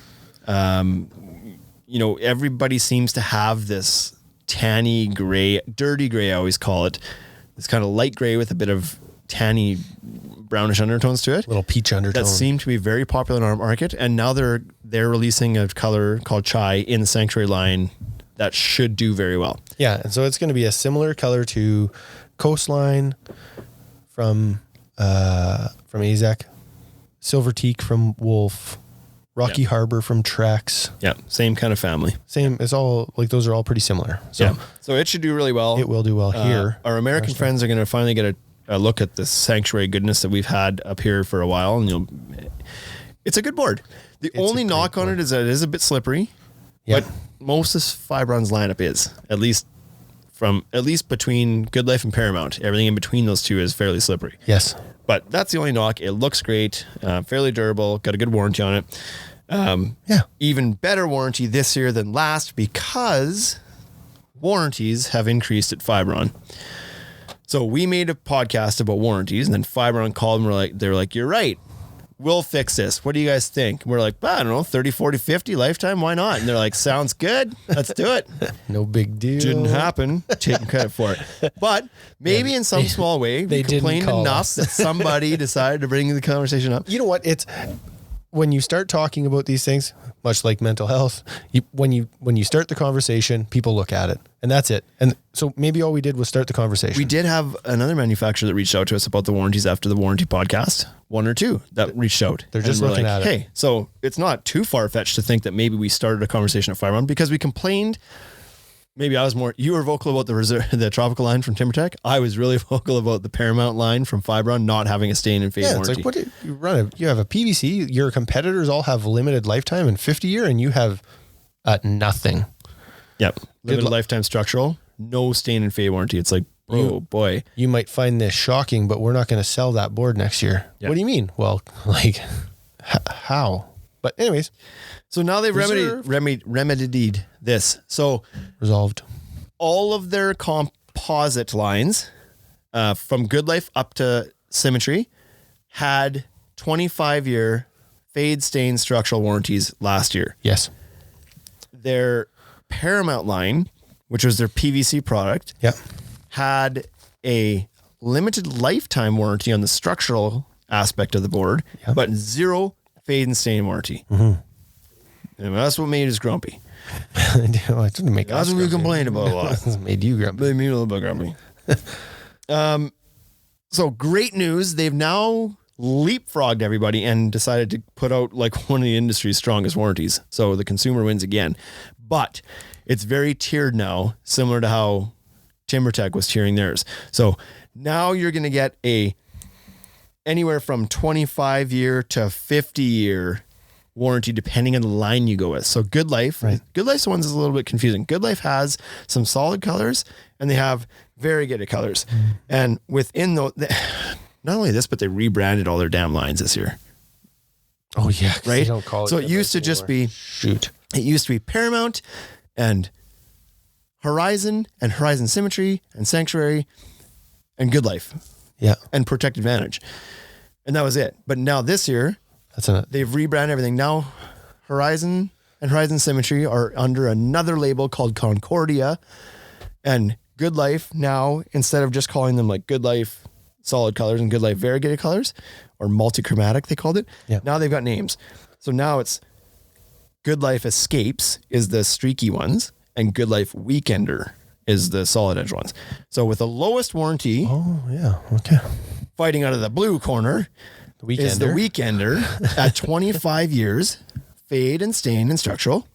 everybody seems to have this tanny gray, dirty gray, I always call it. This kind of light gray with a bit of tanny brownish undertones to it. Little peach undertone. That seemed to be very popular in our market. And now they're releasing a color called Chai in the Sanctuary line that should do very well. Yeah. And so it's going to be a similar color to Coastline from AZEK, Silver Teak from Wolf, Rocky Harbor from Trex. Yeah. Same kind of family. Same. It's all those are all pretty similar. So, so it should do really well. It will do well here. Our American friends are going to finally get a look at the Sanctuary goodness that we've had up here for a while. And it's a good board. The only knock on it is that it is a bit slippery, but most of Fiberon's lineup is, at least between Good Life and Paramount. Everything in between those two is fairly slippery. Yes. But that's the only knock. It looks great, fairly durable, got a good warranty on it. Even better warranty this year than last because warranties have increased at Fiberon. So we made a podcast about warranties, and then Fiberon called and they're like, you're right. We'll fix this. What do you guys think? We're like, I don't know, 30, 40, 50 lifetime. Why not? And they're like, sounds good. Let's do it. No big deal. Didn't happen. Taking credit for it. But maybe in some small way, we complained enough that somebody decided to bring the conversation up. You know what? It's when you start talking about these things, much like mental health, when you start the conversation, people look at it, and that's it. And so maybe all we did was start the conversation. We did have another manufacturer that reached out to us about the warranties after the warranty podcast. One or two that reached out. They're just looking at it. Hey, so it's not too far-fetched to think that maybe we started a conversation at Fiberon because we complained. Maybe I was you were vocal about the tropical line from Timbertech. I was really vocal about the Paramount line from Fiberon not having a stain and fade warranty. It's like, you have a PVC, your competitors all have limited lifetime and 50 year, and you have nothing. Yep. Limited lifetime structural, no stain and fade warranty. It's like, oh boy. You might find this shocking, but we're not going to sell that board next year. Yep. What do you mean? Well, like, how? But anyways. So now they've remedied this. So resolved. All of their composite lines, from Good Life up to Symmetry, had 25-year fade stain structural warranties last year. Yes. Their Paramount line, which was their PVC product, had a limited lifetime warranty on the structural aspect of the board, but zero fade and stain warranty. Mm-hmm. And that's what made us grumpy. That's what we complained about a lot. It made you grumpy. Made me a little bit grumpy. So great news. They've now leapfrogged everybody and decided to put out like one of the industry's strongest warranties. So the consumer wins again. But it's very tiered now, similar to how Timbertech was tiering theirs. So now you're going to get anywhere from 25-year to 50-year warranty depending on the line you go with. So Good Life, Good Life's one is a little bit confusing. Good Life has some solid colors and they have variegated colors. And within not only this, but they rebranded all their damn lines this year. Oh yeah, right. They don't call it so it used to just be It used to be Paramount and Horizon and Horizon Symmetry and Sanctuary and Good Life. Yeah. And Protect Advantage. And that was it. But now this year, they've rebranded everything. Now Horizon and Horizon Symmetry are under another label called Concordia. And Good Life now, instead of just calling them like Good Life solid colors and Good Life variegated colors or multichromatic, they called it. Yeah. Now they've got names. So now it's Good Life Escapes is the streaky ones and Good Life Weekender is the solid edge ones. So with the lowest warranty. Oh yeah. Okay. Fighting out of the blue corner is the Weekender at 25 years, fade and stain and structural.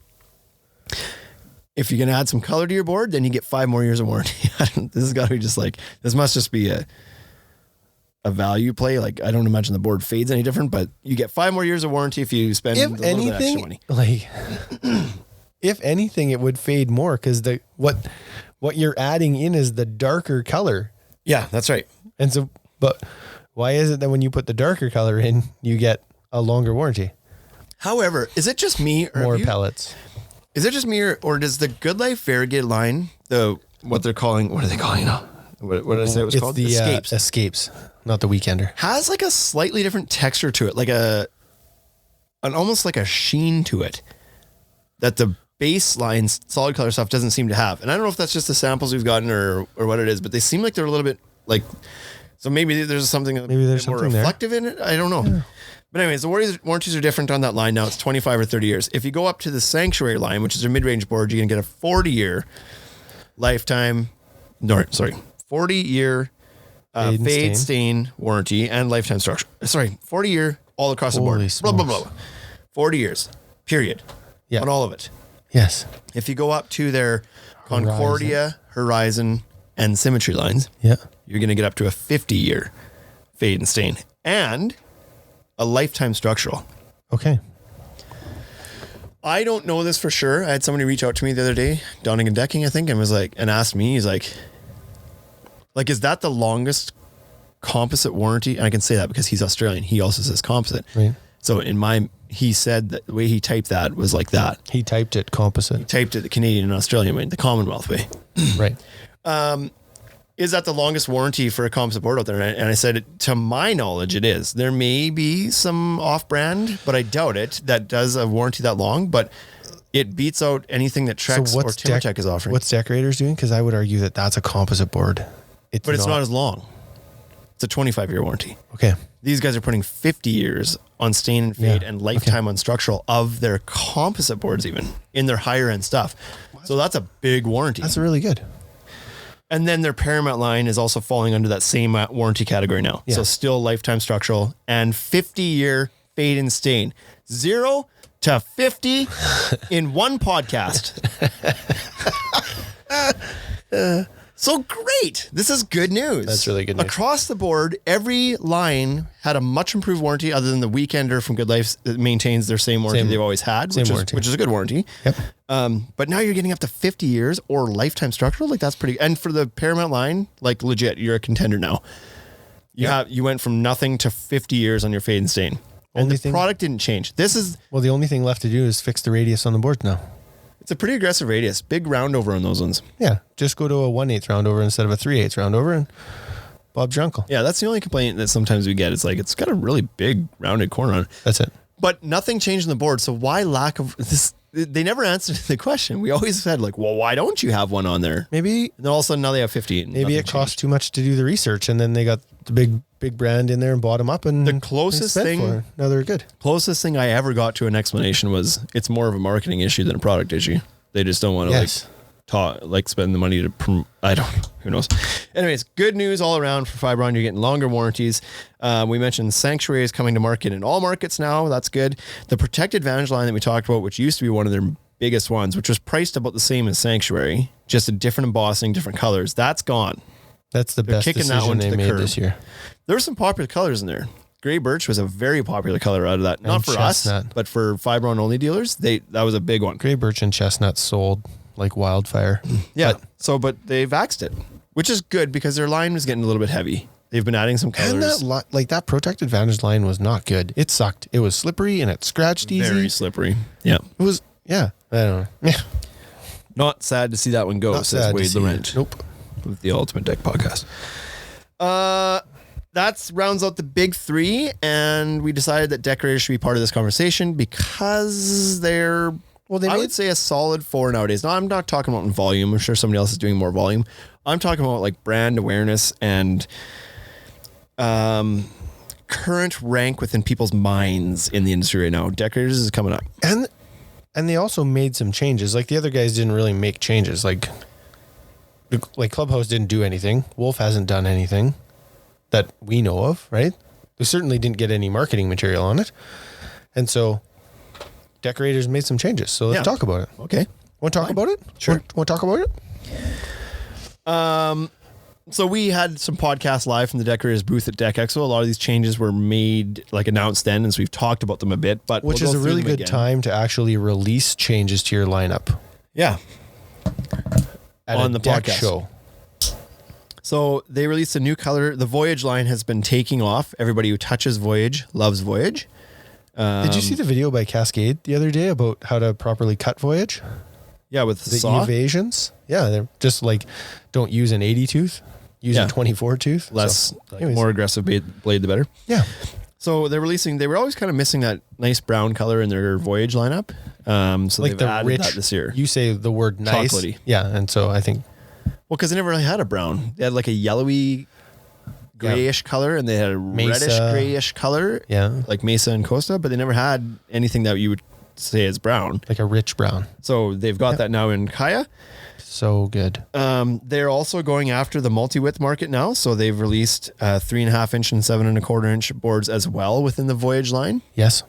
If you're going to add some color to your board, then you get 5 more years of warranty. This has got to be just like, this must just be a value play. Like, I don't imagine the board fades any different, but you get 5 more years of warranty if you spend a little bit extra money. Like, if anything, it would fade more because what you're adding in is the darker color. Yeah, that's right. And so, but why is it that when you put the darker color in, you get a longer warranty? However, is it just me or more pellets? Is it just me or does the Good Life variegated line, what are they calling now? What did I say it was called? The Escapes, not the Weekender. Has like a slightly different texture to it, like almost like a sheen to it that the baseline solid color stuff doesn't seem to have. And I don't know if that's just the samples we've gotten or what it is, but they seem like they're a little bit like, so maybe there's something more reflective in it. I don't know. Yeah. But anyways, the warranties are different on that line now. It's 25 or 30 years. If you go up to the Sanctuary line, which is a mid-range board, you're going to get a 40-year lifetime, 40-year fade stain warranty and lifetime structure. 40-year all across the board. Blah, blah, blah. 40 years, period. Yeah. On all of it. Yes. If you go up to their Concordia, Horizon, and Symmetry lines, you're going to get up to a 50-year fade and stain and a lifetime structural. Okay. I don't know this for sure. I had somebody reach out to me the other day, Donning and Decking, I think, and was like, and asked me, he's like, is that the longest composite warranty? And I can say that because he's Australian. He also says composite. Right. So in my he said that the way he typed that was like that. He typed it composite. Typed it the Canadian and Australian way, the Commonwealth way. Right. Is that the longest warranty for a composite board out there? And I said, to my knowledge, it is. There may be some off-brand, but I doubt it, that does a warranty that long. But it beats out anything that Trex or Timbertech is offering. What's Deckorators doing? Because I would argue that that's a composite board. It's not as long. It's a 25-year warranty. Okay. These guys are putting 50 years on stain and fade and lifetime on structural of their composite boards, even in their higher end stuff. So that's a big warranty. That's really good. And then their Paramount line is also falling under that same warranty category now. Yeah. So still lifetime structural and 50-year fade and stain. 0 to 50 in one podcast. So great. This is good news. That's really good news. Across the board, every line had a much improved warranty other than the Weekender from Good Life that maintains their same warranty they've always had, which is a good warranty. Yep. But now you're getting up to 50 years or lifetime structural. Like that's pretty, and for the Paramount line, like legit, you're a contender now. You went from nothing to 50 years on your fade and stain. And the product didn't change. Well, the only thing left to do is fix the radius on the board now. It's a pretty aggressive radius. Big round over on those ones. Yeah. Just go to a 1/8 round over instead of a 3/8 round over and Bob's your uncle. Yeah, that's the only complaint that sometimes we get. It's like, it's got a really big rounded corner on it. That's it. But nothing changed on the board. So why lack of this? They never answered the question. We always said like, well, why don't you have one on there? Maybe. And then all of a sudden now they have 50. Maybe it costs too much to do the research and then they got the big brand in there and bought them up and the closest thing. Now they're good. Closest thing I ever got to an explanation was it's more of a marketing issue than a product issue. They just don't want to spend the money to I don't know. Who knows? Anyways, good news all around for Fiberon. You're getting longer warranties. We mentioned Sanctuary is coming to market in all markets now. That's good. The Protected Advantage line that we talked about, which used to be one of their biggest ones, which was priced about the same as Sanctuary, just a different embossing, different colors. That's gone. That's the best decision they made this year. There were some popular colors in there. Gray birch was a very popular color out of that. Not for chestnut. Us, but for Fiberon only dealers, that was a big one. Gray birch and chestnut sold like wildfire. Yeah. But they vaxxed it, which is good because their line was getting a little bit heavy. They've been adding some colors. And that Protected Advantage line was not good. It sucked. It was slippery and it scratched easy. Very slippery. Yeah. It was, I don't know. Yeah. Not sad to see that one go, says Wade Laurent. Nope. With the Ultimate Deck podcast. That rounds out the big three, and we decided that Deckorators should be part of this conversation because I would say a solid 4 nowadays. No, I'm not talking about in volume. I'm sure somebody else is doing more volume. I'm talking about like brand awareness and current rank within people's minds in the industry right now. Deckorators is coming up. And they also made some changes. Like the other guys didn't really make changes. Like Clubhouse didn't do anything. Wolf hasn't done anything that we know of, right? They certainly didn't get any marketing material on it. And so Deckorators made some changes. So let's talk about it. Okay. Want to talk about it? Sure. Want to talk about it? So we had some podcasts live from the Deckorators booth at Deck Expo. A lot of these changes were made, announced then, and so we've talked about them a bit. But which is a really good time to actually release changes to your lineup. Yeah. On the podcast show. So they released a new color. The Voyage line has been taking off. Everybody who touches Voyage loves Voyage. Did you see the video by Cascade the other day about how to properly cut Voyage? Yeah, with the saw? Evasions. Yeah, they're just don't use an 80 tooth, use a 24 tooth. Less, more aggressive blade, the better. Yeah. So they were always kind of missing that nice brown color in their Voyage lineup. So they've added that this year. You say the word nice. Chocolatey. Yeah, and so I think. Well, because they never really had a brown. They had a yellowy, grayish color, and they had a reddish, grayish color. Yeah. Like Mesa and Costa, but they never had anything that you would say is brown. Like a rich brown. So they've got that now in Kaya. So good. They're also going after the multi-width market now. So they've released 3.5 inch and 7 1/4 inch boards as well within the Voyage line. Yes.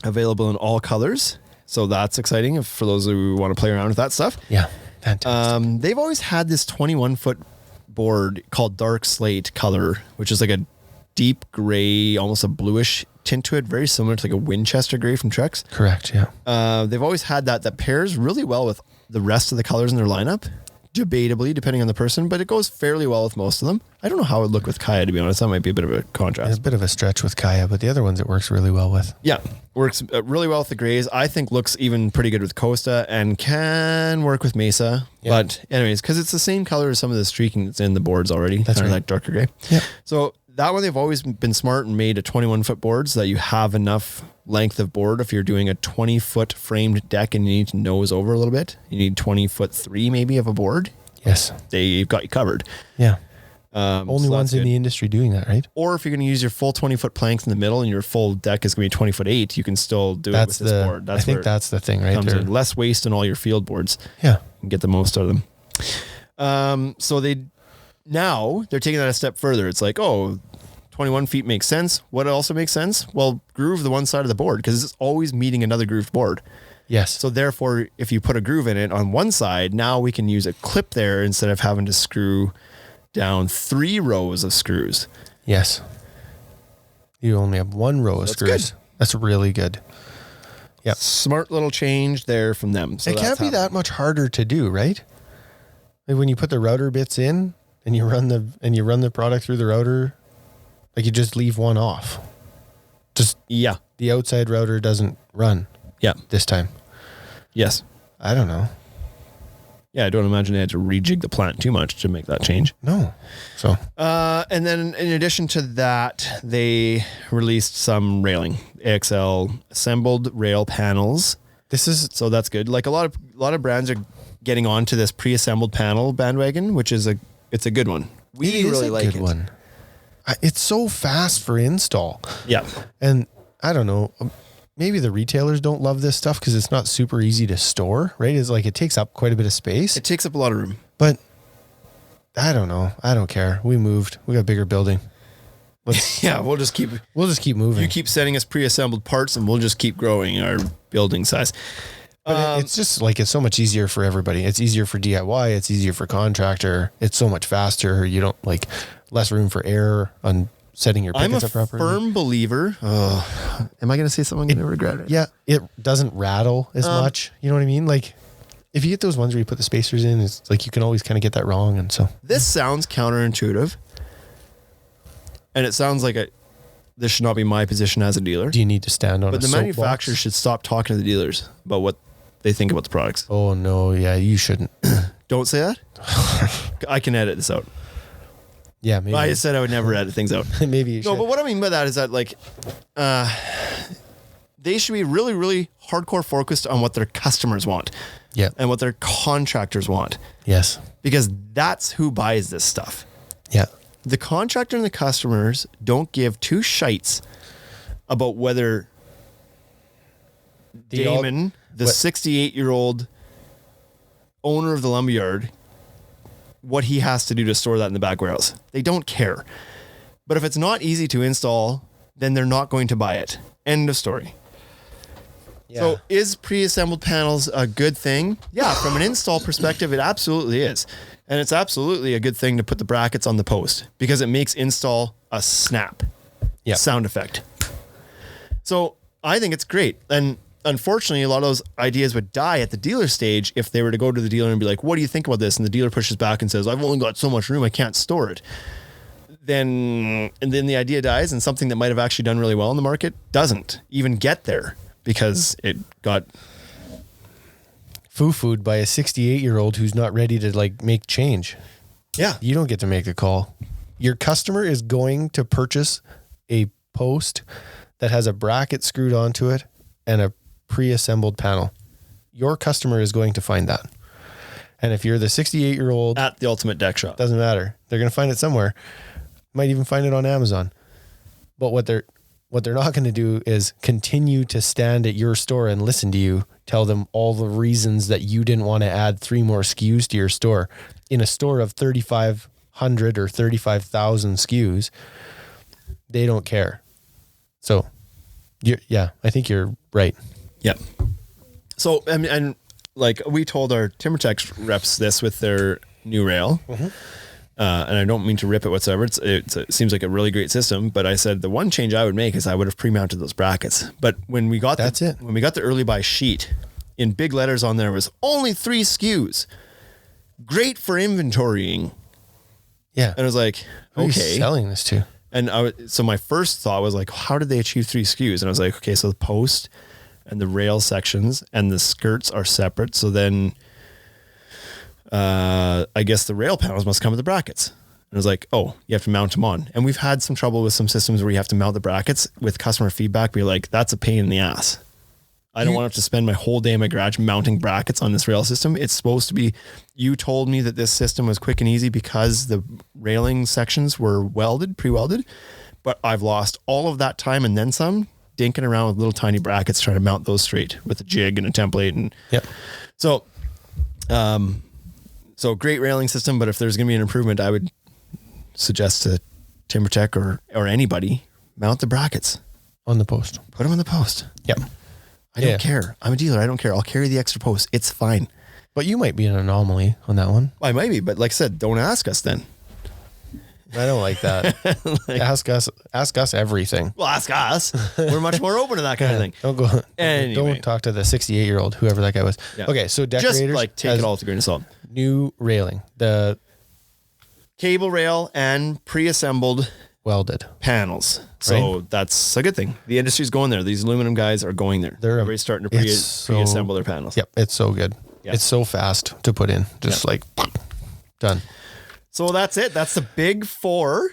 Available in all colors. So that's exciting for those who want to play around with that stuff. Yeah. Fantastic. They've always had this 21-foot board called Dark Slate color, which is like a deep gray, almost a bluish tint to it, very similar to like a Winchester gray from Trex. Correct, yeah. They've always had that pairs really well with the rest of the colors in their lineup, debatably, depending on the person, but it goes fairly well with most of them. I don't know how it would look with Kaya, to be honest. That might be a bit of a contrast. It's a bit of a stretch with Kaya, but the other ones it works really well with. Yeah, works really well with the grays. I think looks even pretty good with Costa and can work with Mesa. Yeah. But anyways, because it's the same color as some of the streaking that's in the boards already. That's right. Like darker gray. Yeah. So that one, they've always been smart and made a 21-foot board so that you have enough length of board. If you're doing a 20-foot framed deck and you need to nose over a little bit, you need 20'3" maybe of a board. Yes. They've got you covered. Yeah. Only so ones in the industry doing that, right? Or if you're going to use your full 20-foot planks in the middle and your full deck is going to be 20'8", you can still do it with this board. I think that's the thing, right? There. Less waste on all your field boards. Yeah. And get the most out of them. So now they're taking that a step further. It's like, 21 feet makes sense. What also makes sense? Well, groove the one side of the board because it's always meeting another grooved board. Yes. So therefore, if you put a groove in it on one side, now we can use a clip there instead of having to screw down 3 rows of screws. Yes. You only have 1 row of screws. Good. That's really good. Yep. Smart little change there from them. So it can't be that much harder to do, right? Like when you put the router bits in and you run the product through the router, like you just leave one off. Just the outside router doesn't run. Yeah. This time. Yes. I don't know. Yeah, I don't imagine they had to rejig the plant too much to make that change. No. So. And then in addition to that, they released some railing, AXL assembled rail panels. So that's good. Like a lot of brands are getting onto this pre-assembled panel bandwagon, which is it's a good one. We really like it. Good one. It's so fast for install. Yeah. And I don't know, maybe the retailers don't love this stuff because it's not super easy to store, right? It's like it takes up quite a bit of space. It takes up a lot of room. But I don't know. I don't care. We moved. We got a bigger building. We'll just keep moving. You keep sending us pre-assembled parts and we'll just keep growing our building size. But it's just like it's so much easier for everybody. It's easier for DIY. It's easier for contractor. It's so much faster. You don't less room for error on setting your pickets up properly. I'm a firm believer. Am I going to say something I'm going to regret it? Yeah, it doesn't rattle as much. You know what I mean? Like if you get those ones where you put the spacers in, it's like you can always kind of get that wrong. And so this sounds counterintuitive, and it sounds like this should not be my position as a dealer. Do you need to stand on? But the manufacturer should stop talking to the dealers about what they think about the products. Oh no, yeah, you shouldn't. Don't say that. I can edit this out. Yeah, maybe. I said I would never edit things out. Maybe you should. No, but what I mean by that is that they should be really, really hardcore focused on what their customers want. Yeah. And what their contractors want. Yes. Because that's who buys this stuff. Yeah. The contractor and the customers don't give two shites about whether Damon, the 68-year-old owner of the lumberyard, what he has to do to store that in the back warehouse. They don't care. But if it's not easy to install, then they're not going to buy it. End of story. Yeah. So is pre-assembled panels a good thing? Yeah, from an install perspective, it absolutely is. And it's absolutely a good thing to put the brackets on the post because it makes install a snap sound effect. So I think it's great. And unfortunately, a lot of those ideas would die at the dealer stage if they were to go to the dealer and be like, what do you think about this? And the dealer pushes back and says, I've only got so much room, I can't store it. Then the idea dies, and something that might have actually done really well in the market doesn't even get there because it got foo-fooed by a 68-year-old who's not ready to make change. Yeah. You don't get to make the call. Your customer is going to purchase a post that has a bracket screwed onto it and a pre-assembled panel. Your customer is going to find that. And if you're the 68-year-old at the Ultimate Deck Shop, doesn't matter. They're going to find it somewhere. Might even find it on Amazon. But what they're not going to do is continue to stand at your store and listen to you tell them all the reasons that you didn't want to add 3 more SKUs to your store. In a store of 3,500 or 35,000 SKUs, they don't care. So, I think you're right. Yep. So, and we told our Timbertech reps this with their new rail. Mm-hmm. And I don't mean to rip it whatsoever. It seems like a really great system, but I said the one change I would make is I would have pre-mounted those brackets. But when we got the early buy sheet, in big letters on there was only 3 SKUs. great for inventorying. Yeah. And I was like, Who are you okay. selling this to? And so my first thought was like, how did they achieve 3 SKUs? And I was like, okay, so the post and the rail sections and the skirts are separate. So then I guess the rail panels must come with the brackets. And I was like, oh, you have to mount them on. And we've had some trouble with some systems where you have to mount the brackets. With customer feedback, we're like, that's a pain in the ass. I don't want to have to spend my whole day in my garage mounting brackets on this rail system. It's supposed to be, you told me that this system was quick and easy because the railing sections were pre-welded, but I've lost all of that time and then some dinking around with little tiny brackets trying to mount those straight with a jig and a template. And so great railing system, but if there's going to be an improvement, I would suggest to Timbertech or anybody, mount the brackets On the post. Put them on the post. Yep. I don't care. I'm a dealer. I don't care. I'll carry the extra post. It's fine. But you might be an anomaly on that one. I might be, but like I said, don't ask us then. I don't like that. Ask us everything. Well, ask us. We're much more open to that kind of thing. Don't go. Anyway. Don't talk to the 68-year-old, whoever that guy was. Yeah. Okay, so Deckorators just like take it all with a grain of salt. New railing, the Cable rail and pre-assembled welded panels. So that's a good thing. The industry's going there. These aluminum guys are going there. Everybody's starting to pre-assemble their panels. Yep, it's so good. Yeah. It's so fast to put in. Just like done. So that's it. That's the big 4,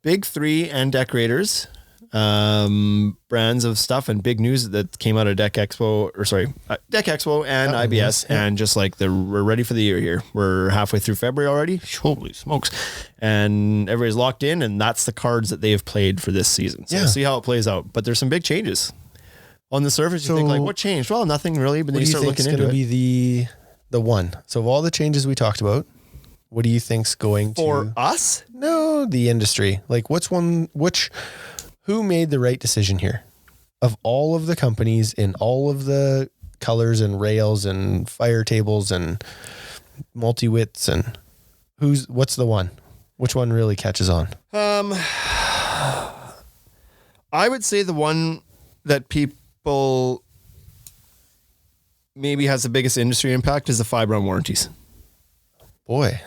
big 3 and Deckorators brands of stuff and big news that came out of Deck Expo and IBS. And just like we're ready for the year here. We're halfway through February already. Holy smokes. And everybody's locked in, and that's the cards that they have played for this season. So we'll see how it plays out. But there's some big changes. On the surface, you think like, what changed? Well, nothing really, but then you start looking into it. What do you think is going to be the one? So of all the changes we talked about, what do you think's going for us? No, the industry. Like who made the right decision here? Of all of the companies in all of the colors and rails and fire tables and multi-widths and what's the one? Which one really catches on? I would say the one that people maybe has the biggest industry impact is the Fiberon warranties. Boy.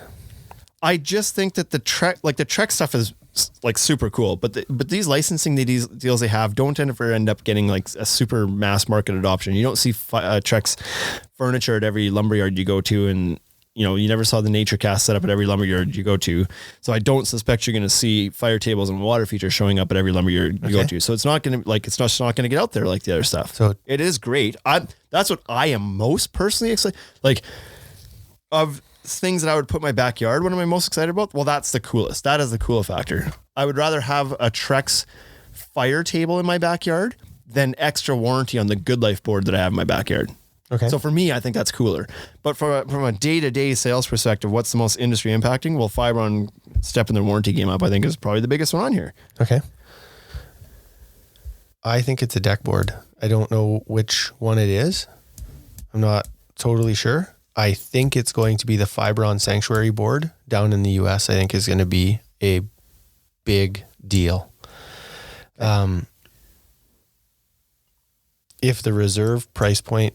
I just think that the Trex stuff is like super cool, but these licensing deals they have don't ever end up getting like a super mass market adoption. You don't see Trex furniture at every lumberyard you go to, and you never saw the Nature Cast set up at every lumberyard you go to. So I don't suspect you're going to see fire tables and water features showing up at every lumberyard you go to. So it's not going to it's not going to get out there like the other stuff. So it is great. That's what I am most personally excited. Like of things that I would put in my backyard, what am I most excited about? Well, that's the coolest. That is the cool factor. I would rather have a Trex fire table in my backyard than extra warranty on the Good Life board that I have in my backyard. Okay. So for me, I think that's cooler. But from a day-to-day sales perspective, what's the most industry impacting? Well, Fiberon stepping their warranty game up, I think, is probably the biggest one on here. Okay. I think it's a deck board. I don't know which one it is. I'm not totally sure. I think it's going to be the Fiberon Sanctuary board down in the US. I think is going to be a big deal. If the Reserve price point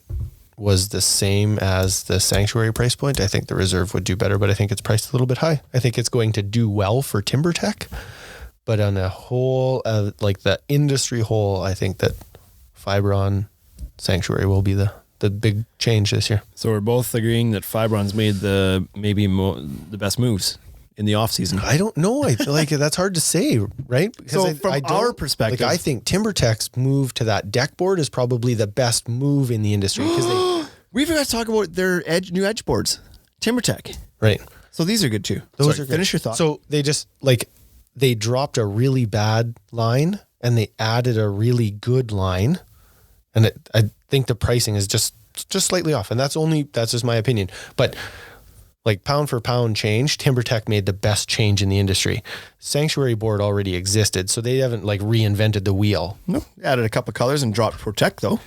was the same as the Sanctuary price point, I think the Reserve would do better, but I think it's priced a little bit high. I think it's going to do well for Timbertech, but on a whole, like the industry whole, I think that Fiberon Sanctuary will be the big change this year. So we're both agreeing that Fiberon's made the best moves in the off season. I don't know. I feel like that's hard to say, right? Because from our perspective, I think Timbertech's move to that deck board is probably the best move in the industry because we forgot to talk about their new edge boards, Timbertech. Right. So these are good too. Those are good. Finish your thought. So they just they dropped a really bad line and they added a really good line, and I think the pricing is just slightly off, and that's just my opinion. But like pound for pound change, Timbertech made the best change in the industry. Sanctuary board already existed, so they haven't like reinvented the wheel. No, added a couple of colors and dropped Protect though.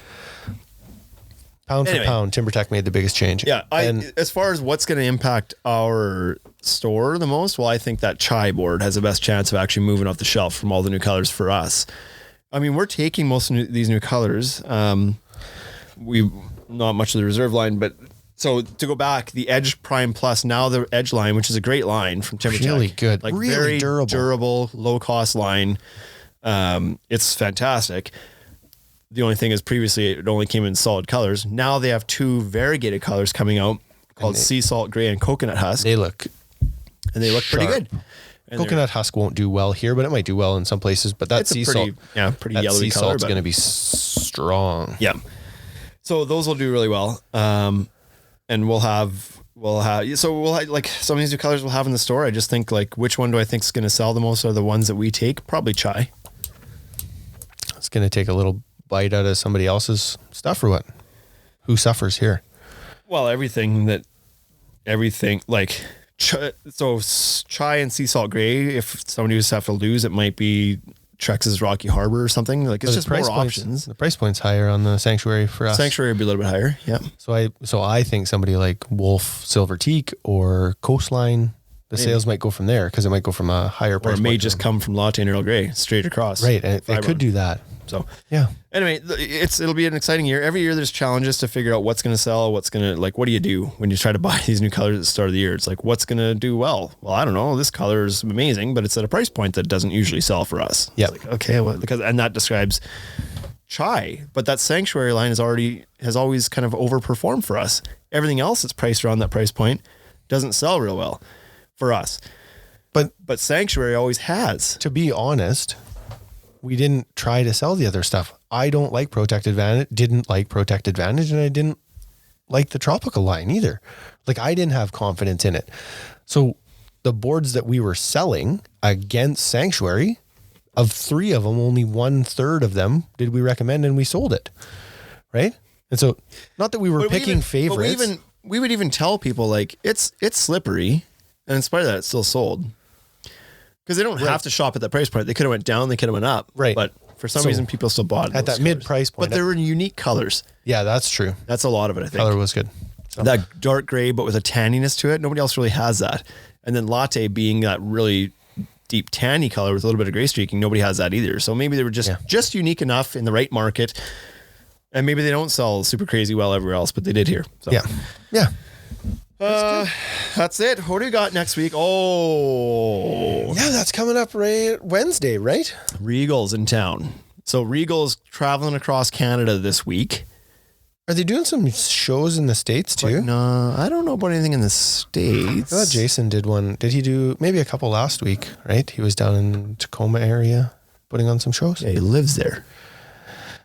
Pound for pound, Timbertech made the biggest change. Yeah, as far as what's going to impact our store the most, well, I think that Chai board has the best chance of actually moving off the shelf from all the new colors for us. I mean, we're taking most of these new colors. We not much of the Reserve line, but So to go back, the Edge Prime Plus, now the Edge line, which is a great line from Timbertech. Really good. Like really very durable, low cost line. It's fantastic. The only thing is previously it only came in solid colors. Now they have 2 variegated colors coming out called Sea Salt Gray and Coconut Husk. They look pretty good. And Coconut Husk won't do well here, but it might do well in some places. But that sea salt, pretty that yellowy sea color. salt's going to be strong. Yeah. So those will do really well. And we'll have like some of these new colors we'll have in the store. I just think like which one do I think is going to sell the most are the ones that we take? Probably chai. It's going to take a little bite out of somebody else's stuff or what? Who suffers here? Well, everything like chai and sea salt gray. If somebody was to have to lose, it might be Trex's Rocky Harbor or something. Like it's just more options. The price point's higher on the Sanctuary for us. Sanctuary would be a little bit higher. Yeah. So I think somebody like Wolf Silver Teak or Coastline, the sales might go from there because it might go from a higher price. Or it may point just come from Latte and Earl Grey straight across. Right. And it could do that. So yeah. Anyway, it'll be an exciting year. Every year there's challenges to figure out what's going to sell, what do you do when you try to buy these new colors at the start of the year? It's like, what's going to do well? Well, I don't know. This color is amazing, but it's at a price point that doesn't usually sell for us. Yeah. Like, okay, well, and that describes chai, but that Sanctuary line has always kind of overperformed for us. Everything else that's priced around that price point doesn't sell real well for us. But Sanctuary always has. To be honest, we didn't try to sell the other stuff. I didn't like Protect Advantage, and I didn't like the Tropical line either. Like I didn't have confidence in it. So the boards that we were selling against Sanctuary, of 3 of them, only 1/3 of them did we recommend, and we sold it. Right? And so not that we were picking favorites. But we would even tell people like it's slippery, and in spite of that, it's still sold. Because they don't have to shop at that price point. They could have went down, they could have went up. Right. But for some reason, people still bought at that mid price point. But they were in unique colors. Yeah, that's true. That's a lot of it, I think. Color was good. So. That dark gray, but with a tanniness to it. Nobody else really has that. And then Latte being that really deep tanny color with a little bit of gray streaking, nobody has that either. So maybe they were just unique enough in the right market. And maybe they don't sell super crazy well everywhere else, but they did here. So. Yeah. That's it. What do you got next week? Oh, yeah, that's coming up Wednesday, right? Regal's in town. So Regal's traveling across Canada this week. Are they doing some shows in the States too? No, I don't know about anything in the States. I thought Jason did one. Did he do maybe a couple last week? Right? He was down in Tacoma area putting on some shows. Yeah, he lives there.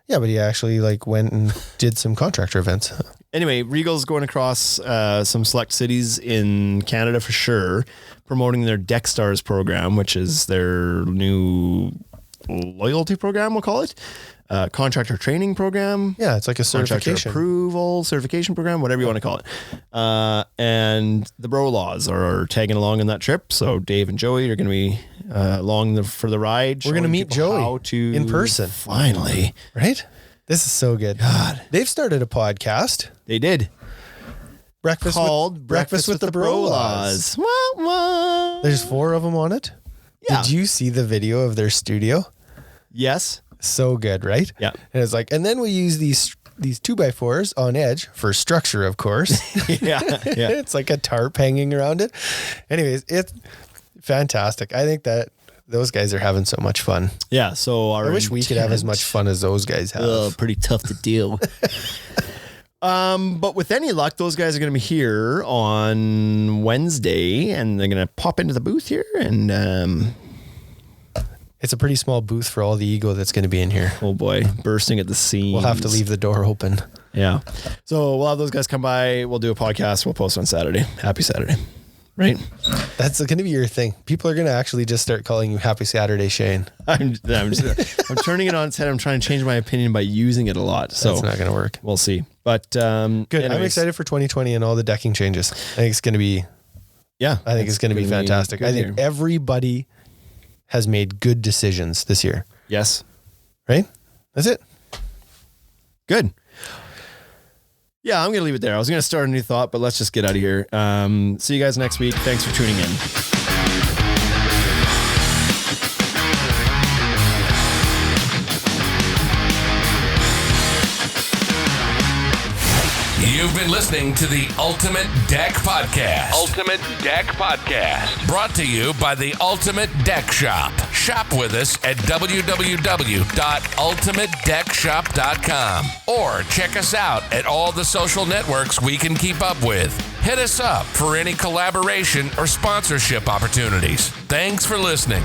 Yeah, but he actually went and did some contractor events. Anyway, Regal's going across some select cities in Canada for sure, promoting their Deck Stars program, which is their new loyalty program, we'll call it. Contractor training program. Yeah, it's like a certification. Contractor certification program, whatever you want to call it. And the Bro Laws are tagging along on that trip. So Dave and Joey are going to be along for the ride. We're going to meet Joey in person. Finally. Right? This is so good. God. They've started a podcast. They did. Breakfast with the Bro Laws. There's 4 of them on it. Yeah. Did you see the video of their studio? Yes. So good, right? Yeah. And it's like, and then we use these 2x4s on edge for structure, of course. Yeah. It's like a tarp hanging around it. Anyways, it's fantastic. I think that those guys are having so much fun. Yeah. So I wish we could have as much fun as those guys have. Pretty tough to deal. But with any luck, those guys are going to be here on Wednesday, and they're going to pop into the booth here, and it's a pretty small booth for all the ego that's going to be in here. Oh boy, bursting at the seams. We'll have to leave the door open. Yeah. So we'll have those guys come by. We'll do a podcast. We'll post on Saturday. Happy Saturday. Right? That's going to be your thing. People are going to actually just start calling you Happy Saturday, Shane. I'm turning it on its head. I'm trying to change my opinion by using it a lot. So that's not going to work. We'll see. But good. Anyways. I'm excited for 2020 and all the decking changes. I think it's going to be. Yeah. I think it's going to be fantastic. I think everybody has made good decisions this year. Yes. Right? That's it. Good. Yeah, I'm going to leave it there. I was going to start a new thought, but let's just get out of here. See you guys next week. Thanks for tuning in. You've been listening to the Ultimate Deck Podcast. Ultimate Deck Podcast. Brought to you by the Ultimate Deck Shop. Shop with us at www.ultimatedeckshop.com or check us out at all the social networks we can keep up with. Hit us up for any collaboration or sponsorship opportunities. Thanks for listening.